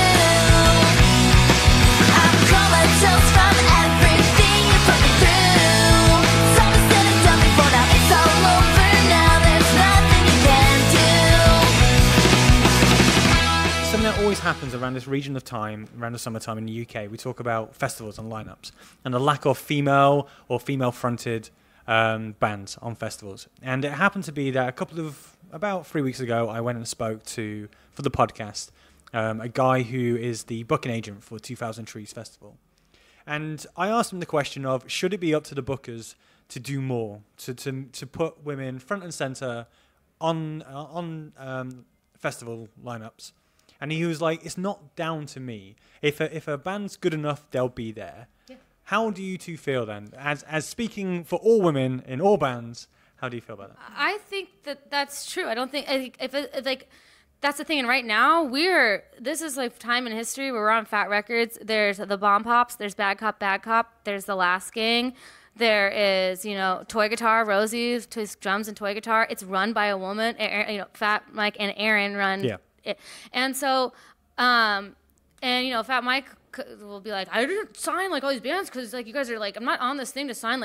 I'm comatose from everything you put me through. It's all been said and done before, now it's all over now. There's nothing you can do. Something that always happens around this region of time, around the summertime in the UK, we talk about festivals and lineups and the lack of female or female-fronted bands on festivals. And it happened to be that about 3 weeks ago, I went and spoke for the podcast, a guy who is the booking agent for 2000 Trees Festival. And I asked him the question of, should it be up to the bookers to do more, to put women front and center on festival lineups? And he was like, it's not down to me. If a band's good enough, they'll be there. Yeah. How do you two feel then? As speaking for all women in all bands, how do you feel about that? I think that's true. I think if that's the thing. And right now this is time in history where we're on Fat Records. There's the Bombpops. There's Bad Cop, Bad Cop. There's The Last Gang. There is, toy guitar, Rosie, drums and toy guitar. It's run by a woman. Fat Mike and Aaron run. Yeah. And so, Fat Mike will be like, I didn't sign all these bands because you guys are I'm not on this thing to sign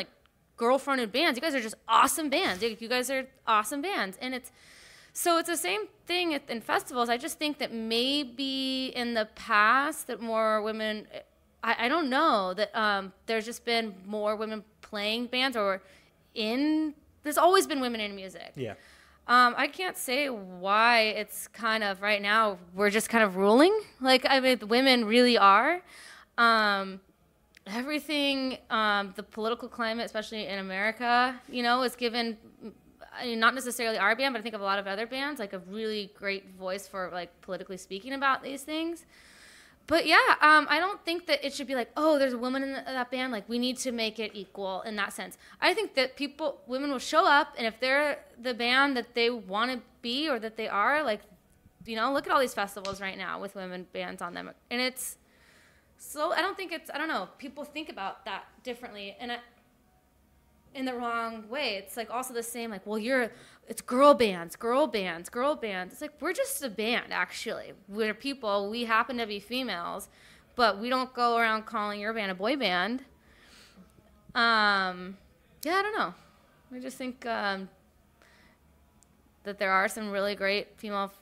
girl-fronted bands. You guys are just awesome bands. You guys are awesome bands. And it's the same thing in festivals. I just think that maybe in the past that more women, I don't know, that there's just been more women playing bands there's always been women in music. Yeah. I can't say why it's kind of right now we're just kind of ruling. Women really are. Everything, the political climate, especially in America, is given, not necessarily our band, but I think of a lot of other bands, a really great voice for politically speaking about these things. But yeah, I don't think that it should be there's a woman in that band. We need to make it equal in that sense. I think that women will show up, and if they're the band that they want to be or that they are, look at all these festivals right now with women bands on them. And it's so, I don't know, people think about that differently and in the wrong way. It's also the same, it's girl bands. It's we're just a band, actually. We're people. We happen to be females, but we don't go around calling your band a boy band. I don't know. I just think that there are some really great female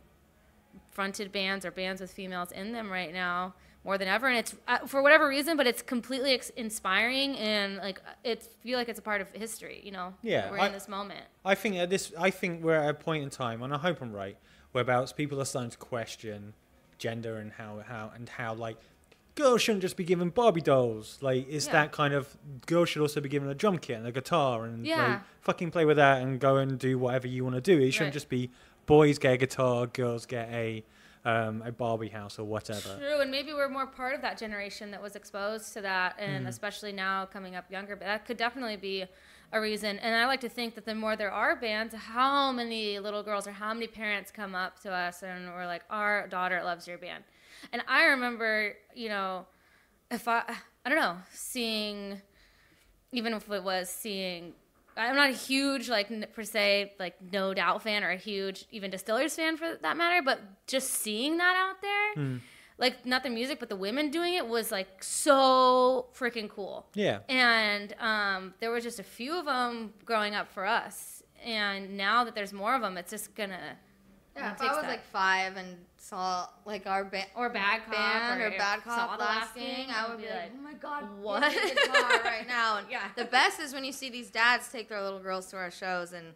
fronted bands or bands with females in them right now more than ever, and it's for whatever reason, but it's completely inspiring, and like it's feel like it's a part of history. Yeah, we're in this moment. I think we're at a point in time, and I hope I'm right, whereabouts people are starting to question gender and how like girls shouldn't just be given Barbie dolls. Like, is that kind of girls should also be given a drum kit and a guitar and like fucking play with that and go and do whatever you want to do. It shouldn't just be boys get a guitar, girls get a Barbie house or whatever. True, and maybe we're more part of that generation that was exposed to that, and especially now coming up younger. But that could definitely be a reason. And I like to think that the more there are bands, how many little girls or how many parents come up to us and we're like, our daughter loves your band. And I remember, if I don't know, seeing, even if it was seeing, I'm not a huge, like, per se, like, No Doubt fan or a huge, even Distillers fan for that matter, but just seeing that out there, like, not the music, but the women doing it was, like, so freaking cool. Yeah. And there was just a few of them growing up for us. And now that there's more of them, it's just gonna... Yeah, if I was like 5 and saw like our band or Bad Cop or Bad Cop blasting, I would be like, oh my god, what? Give me a guitar right now. And the best is when you see these dads take their little girls to our shows, and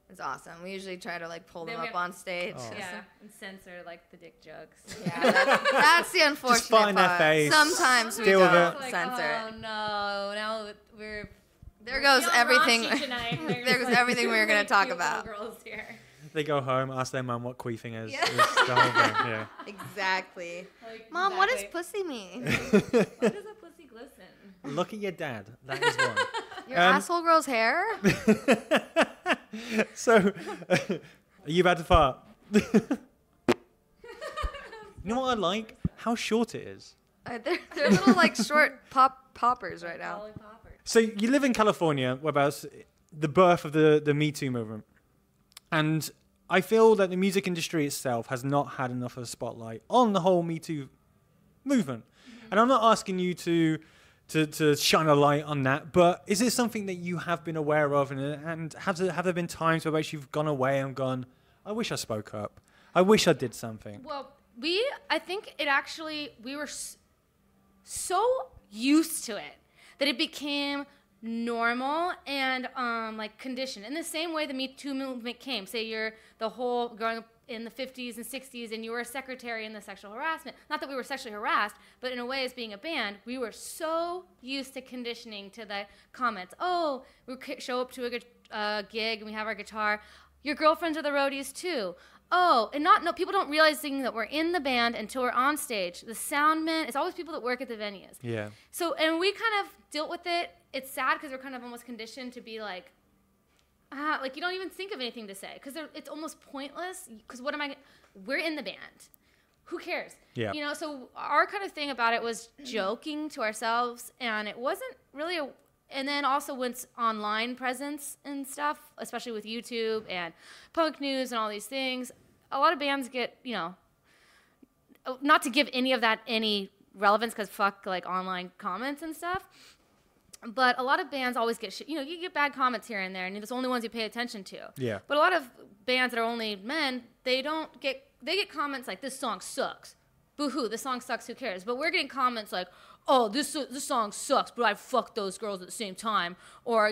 it's awesome. We usually try to like pull them up on stage. Oh. Yeah, and censor like the dick jokes. Yeah, that's the unfortunate just find part. their face. Sometimes we Deal with don't it. censor Oh it. no, now we're there goes everything. There goes everything we were gonna talk about. Girls here. They go home, ask their mum what queefing is. Is the whole thing, yeah. Exactly. Like, Mom, what does pussy mean? What does a pussy glisten? Look at your dad. That is one. Your asshole grows hair? So, are you about to fart? You know what I like? How short it is. They're little like short poppers right now. So you live in California, whereabouts the birth of the Me Too movement. And I feel that the music industry itself has not had enough of a spotlight on the whole Me Too movement. And I'm not asking you to shine a light on that, but is it something that you have been aware of? And have there been times where you've gone away and gone, I wish I spoke up. I wish I did something. Well, I think we were so used to it that it became normal and like conditioned in the same way the Me Too movement came. Say you're the whole growing up in the 50s and 60s and you were a secretary in the sexual harassment. Not that we were sexually harassed, but in a way as being a band, we were so used to conditioning to the comments. Oh, we show up to a gig and we have our guitar. Your girlfriends are the roadies too. Oh, and people don't realizing that we're in the band until we're on stage. The sound men, it's always people that work at the venues. Yeah. So, and we kind of dealt with it. It's sad because we're kind of almost conditioned to be like you don't even think of anything to say because it's almost pointless. Because we're in the band. Who cares? Yeah. So our kind of thing about it was joking to ourselves, and it wasn't really and then also once online presence and stuff, especially with YouTube and punk news and all these things, a lot of bands get, not to give any of that any relevance because fuck like online comments and stuff. But a lot of bands always get shit. You get bad comments here and there, and it's the only ones you pay attention to. Yeah. But a lot of bands that are only men, they get comments like, this song sucks. Boo-hoo, this song sucks, who cares? But we're getting comments like, oh, this song sucks, but I fucked those girls at the same time. Or,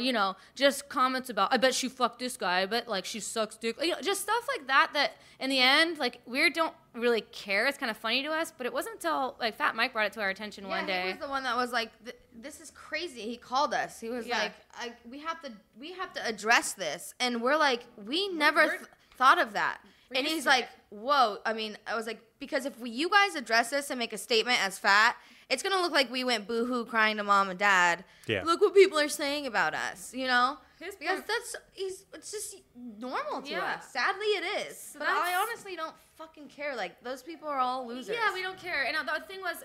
just comments about, I bet she fucked this guy, I bet, like, she sucks dick. Just stuff like that in the end, like, we don't really care. It's kind of funny to us, but it wasn't until, like, Fat Mike brought it to our attention one day. He was the one that was like, this is crazy. He called us. He was like, we have to address this. And we're like, we never thought of that. And he's like, whoa. I mean, I was like, because if you guys address this and make a statement as Fat, it's going to look like we went boo-hoo crying to mom and dad. Yeah. Look what people are saying about us, Because it's just normal to us. Sadly, it is. So but I honestly don't fucking care. Like, those people are all losers. Yeah, we don't care. And the thing was,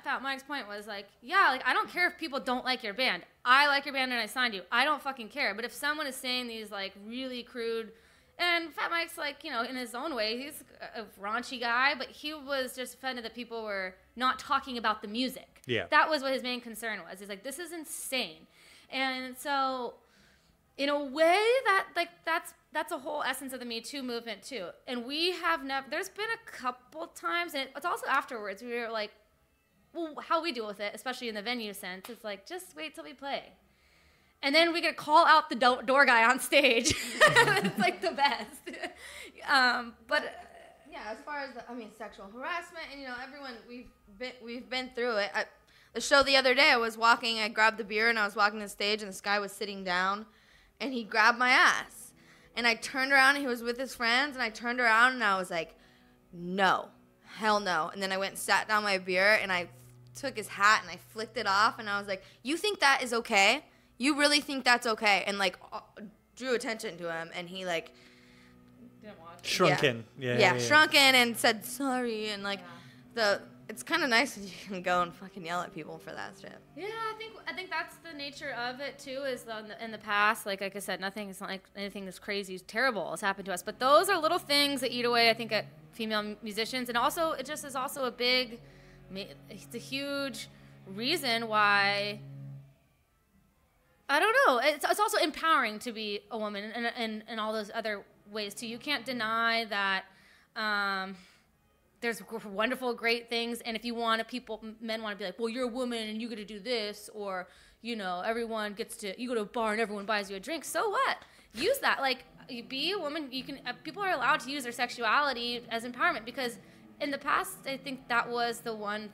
Fat Mike's point was like, yeah, like, I don't care if people don't like your band. I like your band and I signed you. I don't fucking care. But if someone is saying these, like, really crude... And Fat Mike's like, in his own way, he's a raunchy guy, but he was just offended that people were not talking about the music. Yeah. That was what his main concern was. He's like, this is insane. And so in a way that like that's a whole essence of the Me Too movement too. And we have never. There's been a couple times, and it's also afterwards. We were like, well, how we deal with it, especially in the venue sense, it's like just wait till we play, and then we get to call out the door guy on stage. It's like the best. But yeah, as far as sexual harassment, and everyone we've been through it. The show the other day, I was walking, I grabbed the beer, and I was walking to the stage, and this guy was sitting down, and he grabbed my ass. And I turned around, and he was with his friends, and I turned around, and I was like, no, hell no. And then I went and sat down my beer, and I took his hat, and I flicked it off, and I was like, you think that is okay? You really think that's okay? And, like, drew attention to him, and he, like... didn't watch. Shrunk in. Yeah, shrunk in and said sorry, and, like, it's kind of nice that you can go and fucking yell at people for that shit. Yeah, I think that's the nature of it too. Is in the past, like I said, nothing is like anything that's crazy, terrible has happened to us. But those are little things that eat away, I think, at female musicians, and also it just is also it's a huge reason why. I don't know. It's also empowering to be a woman, and all those other ways too. You can't deny that. There's wonderful, great things, and if you want men want to be like, well, you're a woman and you get to do this, or everyone gets to, you go to a bar and everyone buys you a drink. So what? Use that. Like, you be a woman. You can. People are allowed to use their sexuality as empowerment, because in the past, I think that was the one.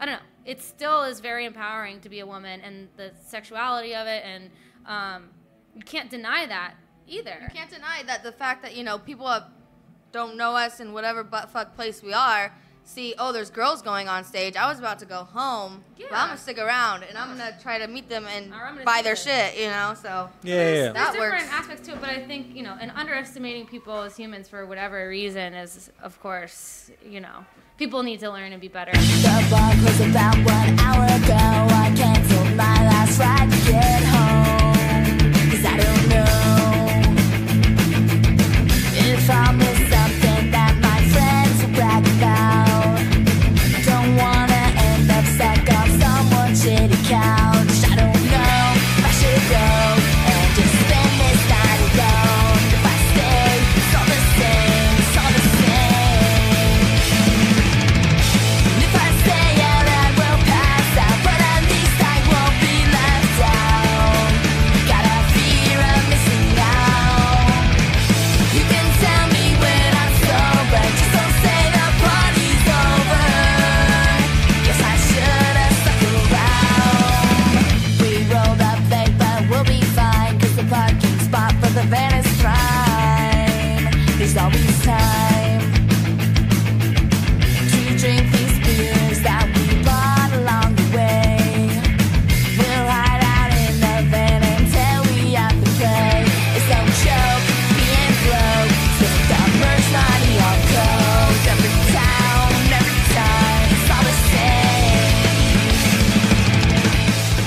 I don't know. It still is very empowering to be a woman, and the sexuality of it, and you can't deny that either. You can't deny that the fact that people don't know us in whatever buttfuck place we are, see, oh, there's girls going on stage. I was about to go home, but I'm going to stick around, and I'm going to try to meet them and buy their shit, so. Yeah. There's different aspects to it, but I think, and underestimating people as humans for whatever reason is, of course, people need to learn and be better. The bar closed about 1 hour ago. I canceled my last ride to get home, 'cause I don't know if I'll miss something that my friends will brag about. Don't wanna end up stuck on someone's shitty couch. I don't know if I should go and just spend this night alone. If I stay, it's all the same, it's all the same. And if I stay out, I will pass out, but at least I won't be left out. Got a fear of missing out. You can tell me when I'm sober, just don't say the party's over. Guess I should have stuck around. We rolled up late, but we'll be fine, 'cause the parking spot for the van is prime. There's always time to drink these beers that we bought along the way. We'll hide out in the van until we have to play. It's no joke being broke, slipped up merch money on coke. Every town, every time, it's all the same.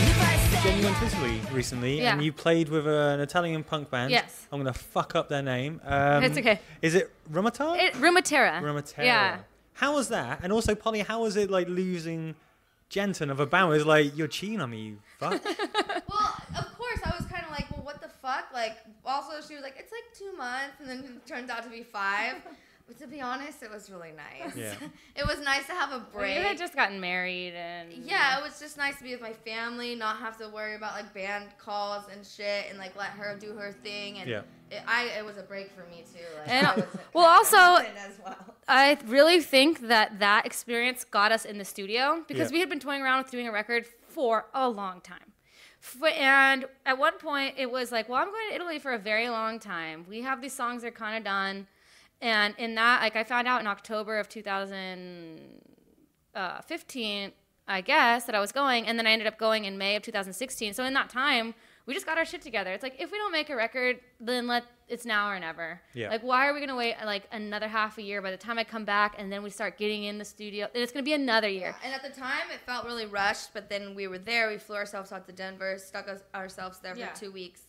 If I say Jen, you went to Italy recently, Yeah. and you played with an Italian punk band. Yes. I'm going to fuck up their name. It's okay. Is it Rumatera? Rumatera. Rumatera. Yeah. How was that? And also, Polly, how was it like losing Jenton of a band? It was like, you're cheating on me, you fuck. Well, of course, I was kind of like, well, what the fuck? Like, also, she was like, it's like 2 months, and then it turns out to be 5. But to be honest, it was really nice. Yeah. It was nice to have a Well, break. you had just gotten married, and Yeah, it was just nice to be with my family, not have to worry about like band calls and shit, and like let her do her thing. And Yeah. it was a break for me too. Like, And- I was well, also- as well. I really think that experience got us in the studio, because Yeah. we had been toying around with doing a record for a long time. And at one point, it was like, well, I'm going to Italy for a very long time. We have these songs that are kind of done. And in that, like, I found out in October of 2015, I guess, that I was going. And then I ended up going in May of 2016. So in that time, we just got our shit together. It's like, if we don't make a record, then it's now or never. Yeah. Like, why are we going to wait, like, another half a year by the time I come back and then we start getting in the studio? And it's going to be another year. And at the time, it felt really rushed. But then we were there. We flew ourselves out to Denver, stuck ourselves there Yeah. for 2 weeks,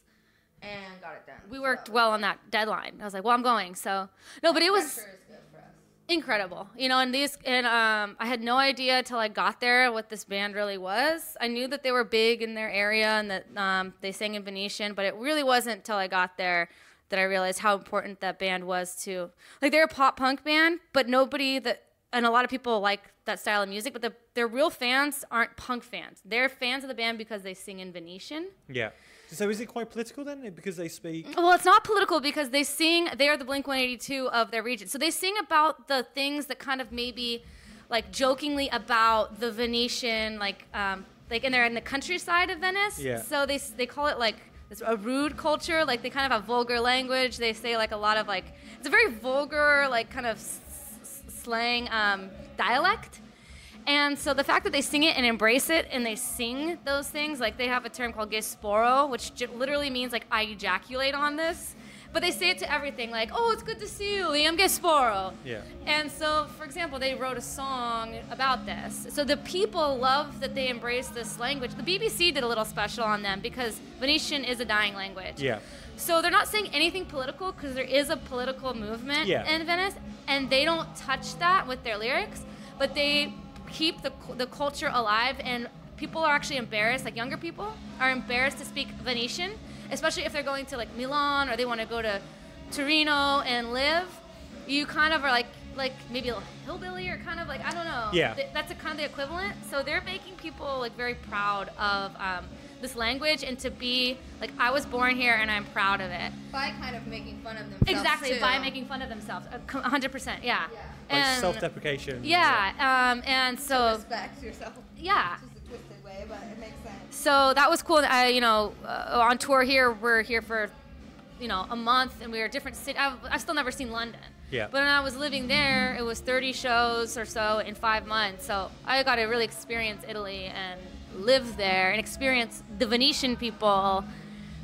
and got it done. We worked well on that deadline. I was like, well, I'm going. So, no, but it was... Pressure is good for us. incredible, you know, I had no idea till I got there what this band really was. I knew that they were big in their area and that they sang in Venetian, but it really wasn't till I got there that I realized how important that band was to, like, they're a pop punk band, but and a lot of people like that style of music, but their real fans aren't punk fans. They're fans of the band because they sing in Venetian. Yeah. So is it quite political then, because they speak? Well, it's not political because they are the Blink-182 of their region. So they sing about the things that kind of maybe like jokingly about the Venetian, like and they're in the countryside of Venice. Yeah. So they call it like a rude culture. Like they kind of have vulgar language. They say like a lot of like, it's a very vulgar, like kind of slang dialect. And so the fact that they sing it and embrace it, and they sing those things, like they have a term called gesporo, which literally means like I ejaculate on this. But they say it to everything, like, oh, it's good to see you, Liam Gesporo. Yeah. And so, for example, they wrote a song about this. So the people love that they embrace this language. The BBC did a little special on them because Venetian is a dying language. Yeah. So they're not saying anything political because there is a political movement in Venice, and they don't touch that with their lyrics, but they keep the culture alive, and people are actually embarrassed, like younger people are embarrassed to speak Venetian, especially if they're going to like Milan or they want to go to Torino and live. You kind of are like maybe a hillbilly or kind of like, I don't know. Yeah. That's kind of the equivalent. So they're making people like very proud of this language, and to be like, I was born here and I'm proud of it. By kind of making fun of themselves. Exactly, too. by making fun of themselves. 100%, yeah. Like And self-deprecation. yeah, and so Respect yourself. yeah. Just a twisted way, but it makes sense. So that was cool. On tour here, we're here for, a month, and we were different cities. I've still never seen London. Yeah. But when I was living there, it was 30 shows or so in 5 months. So I got to really experience Italy and live there and experience the Venetian people.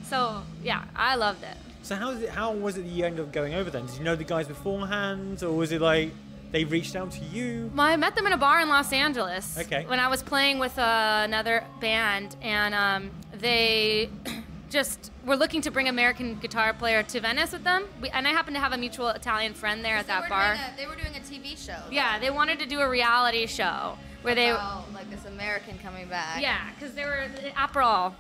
So yeah, I loved it. So how was it that you ended up going over then? Did you know the guys beforehand, or was it like they reached out to you? Well, I met them in a bar in Los Angeles. Okay. When I was playing with another band, and they just were looking to bring an American guitar player to Venice with them. And I happened to have a mutual Italian friend there at that bar. They were doing a TV show. Yeah, they wanted to do a reality show where they. Like this American coming back. Yeah, because Aperol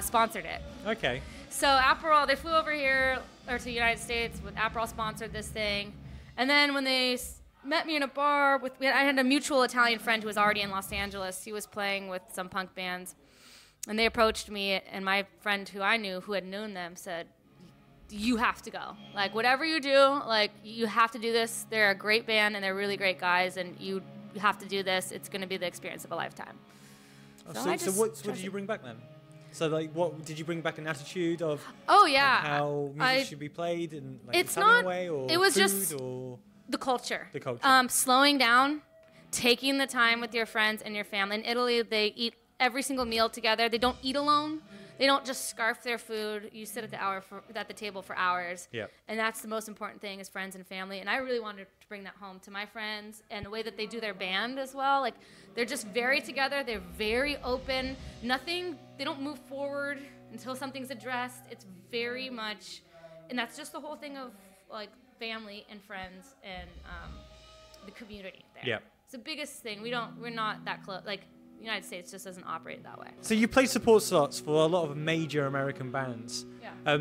sponsored it. Okay. So Aperol, they flew over here or to the United States with Aperol sponsored this thing, and then when they met me in a bar I had a mutual Italian friend who was already in Los Angeles. He was playing with some punk bands, and they approached me, and my friend who I knew, who had known them, said, "You have to go. Like whatever you do, like you have to do this. They're a great band and they're really great guys, and you have to do this. It's going to be the experience of a lifetime." So what did you bring back then? So like, what did you bring back? An attitude of how music should be played in like it's Italian not way, or it was food, just or the culture. The culture. Slowing down, taking the time with your friends and your family. In Italy, they eat every single meal together. They don't eat alone. They don't just scarf their food. You sit at the table for hours. Yeah. And that's the most important thing, is friends and family. And I really wanted to bring that home to my friends, and the way that they do their band as well. Like they're just very together. They're very open. They don't move forward until something's addressed. It's very much, and that's just the whole thing of like family and friends and the community there. Yeah. It's the biggest thing. We're not that close. Like, the United States just doesn't operate that way. So you play support slots for a lot of major American bands. Yeah.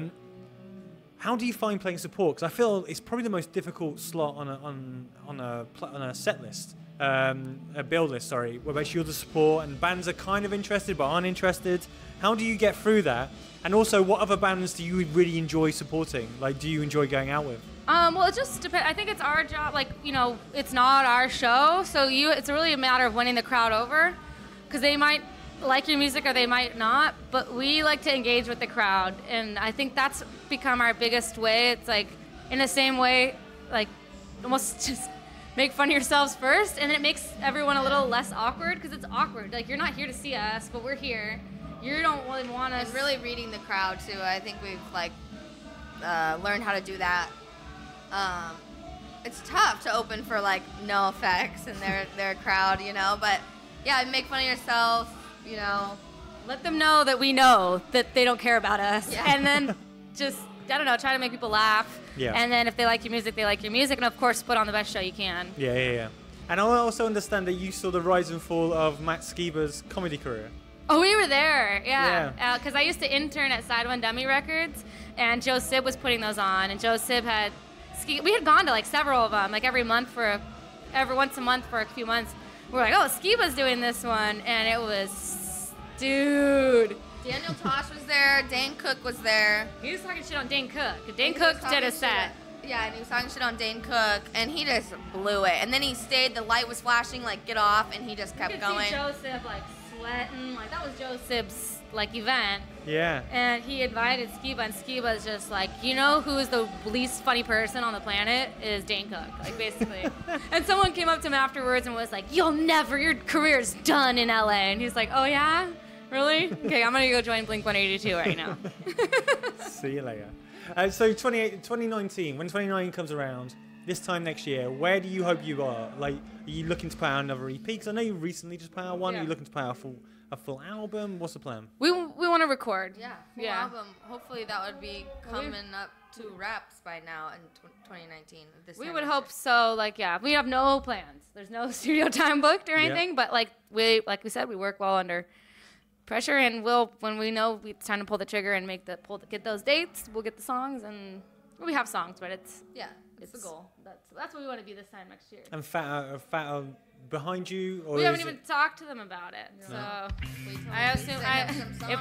How do you find playing support? Because I feel it's probably the most difficult slot on a set list, a bill list. Sorry, where basically you're the support and bands are kind of interested but aren't interested. How do you get through that? And also, what other bands do you really enjoy supporting? Like, do you enjoy going out with? Well, it just depends. I think it's our job. Like, it's not our show, so it's really a matter of winning the crowd over. Because they might like your music or they might not, but we like to engage with the crowd, and I think that's become our biggest way. It's like, in the same way, like, almost just make fun of yourselves first, and then it makes everyone a little less awkward, because it's awkward. Like, you're not here to see us, but we're here. You don't really want us. And really reading the crowd, too. I think we've, learned how to do that. It's tough to open for, No Effects and their crowd, but... Yeah, make fun of yourself, Let them know that we know that they don't care about us. Yeah. And then just I don't know, try to make people laugh. Yeah. And then if they like your music, they like your music. And of course, put on the best show you can. Yeah. And I also understand that you saw the rise and fall of Matt Skiba's comedy career. Oh, we were there, yeah. Because I used to intern at Side One Dummy Records, and Joe Sib was putting those on. And Joe Sib we had gone to like several of them, like every once a month for a few months. We're like, oh, Skiba's doing this one, and it was, dude. Daniel Tosh was there. Dane Cook was there. He was talking shit on Dane Cook. Dane Cook did a set. Yeah, and he was talking shit on Dane Cook, and he just blew it. And then he stayed. The light was flashing, like, get off, and he just kept going. You could see Joe Sib, like, sweating. Like, that was Joe Sib's, like, event. Yeah. And he invited Skiba, and Skiba's just like, you know who's the least funny person on the planet is Dane Cook, like, basically. And someone came up to him afterwards and was like, your career's done in LA. And he's like, oh, yeah? Really? Okay, I'm going to go join Blink-182 right now. See you later. So 2019, when 2019 comes around, this time next year, where do you hope you are? Like, are you looking to put out another EP? Because I know you recently just put out one. Yeah. Are you looking to put out a full album? What's the plan? We want to record. Yeah, full album. Hopefully that would be coming up to wraps by now in 2019. We would hope so. Like, yeah, we have no plans. There's no studio time booked or anything. But like we said, we work well under pressure, and when we know it's time to pull the trigger and get those dates, we'll get the songs, and we have songs, but it's the goal. That's what we want to be this time next year. And Fat behind you, or we haven't even talked to them about it. No. So I assume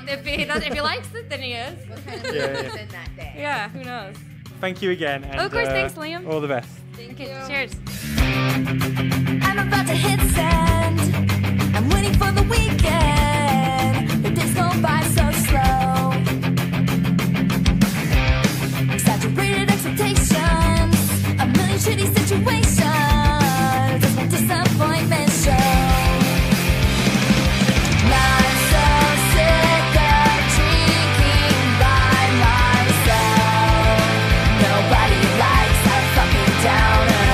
if he likes it, then he is. What kind of music in that day? Yeah, who knows? Thank you again. And, of course, thanks, Liam. All the best. Thank you. Cheers. I'm about to hit send. I'm waiting for the weekend. The days go by so slow. Exaggerated expectations. A million shitty situations. That's my disappointment show. I'm so sick of drinking by myself. Nobody likes a fucking downer.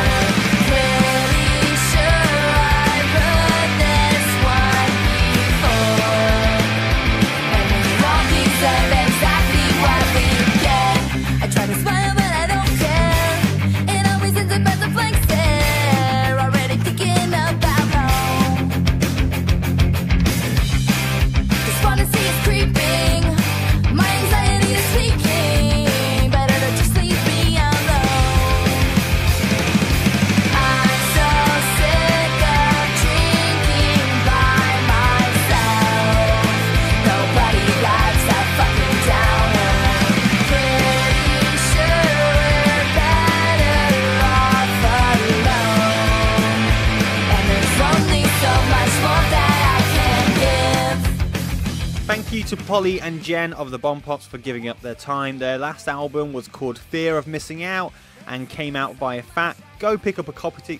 Pretty sure I've heard this one before. And the wrong deserve exactly what we get. I try to smile, but I don't care. It always ends up as a blank stare. Already thinking about home. Despondency is creeping. My anxiety is speaking. Better to just leave me alone. I'm so sick of drinking by myself. Nobody likes a fucking downer. Pretty sure we're better off alone. And there's only so much more that I can give. Thank you to Poli and Jen of the Bombpops for giving up their time. Their last album was called Fear of Missing Out and came out by Fat. Go pick up a copy.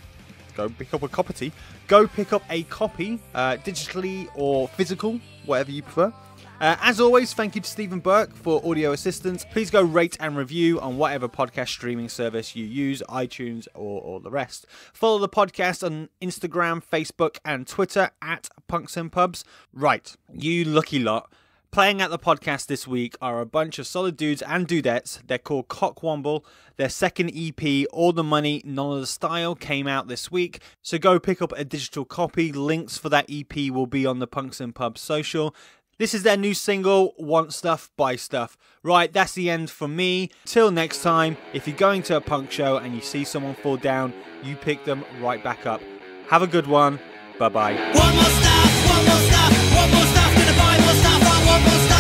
Go pick up a copy, digitally or physical, whatever you prefer. As always, thank you to Stephen Burke for audio assistance. Please go rate and review on whatever podcast streaming service you use, iTunes or the rest. Follow the podcast on Instagram, Facebook and Twitter at Punks and Pubs. Right, you lucky lot. Playing at the podcast this week are a bunch of solid dudes and dudettes. They're called Cockwomble. Their second EP, All the Money, None of the Style, came out this week. So go pick up a digital copy. Links for that EP will be on the Punks and Pubs social. This is their new single, Want Stuff, Buy Stuff. Right, that's the end for me. Till next time, if you're going to a punk show and you see someone fall down, you pick them right back up. Have a good one. Bye-bye. One more stuff, gonna buy more stuff, I want more stuff.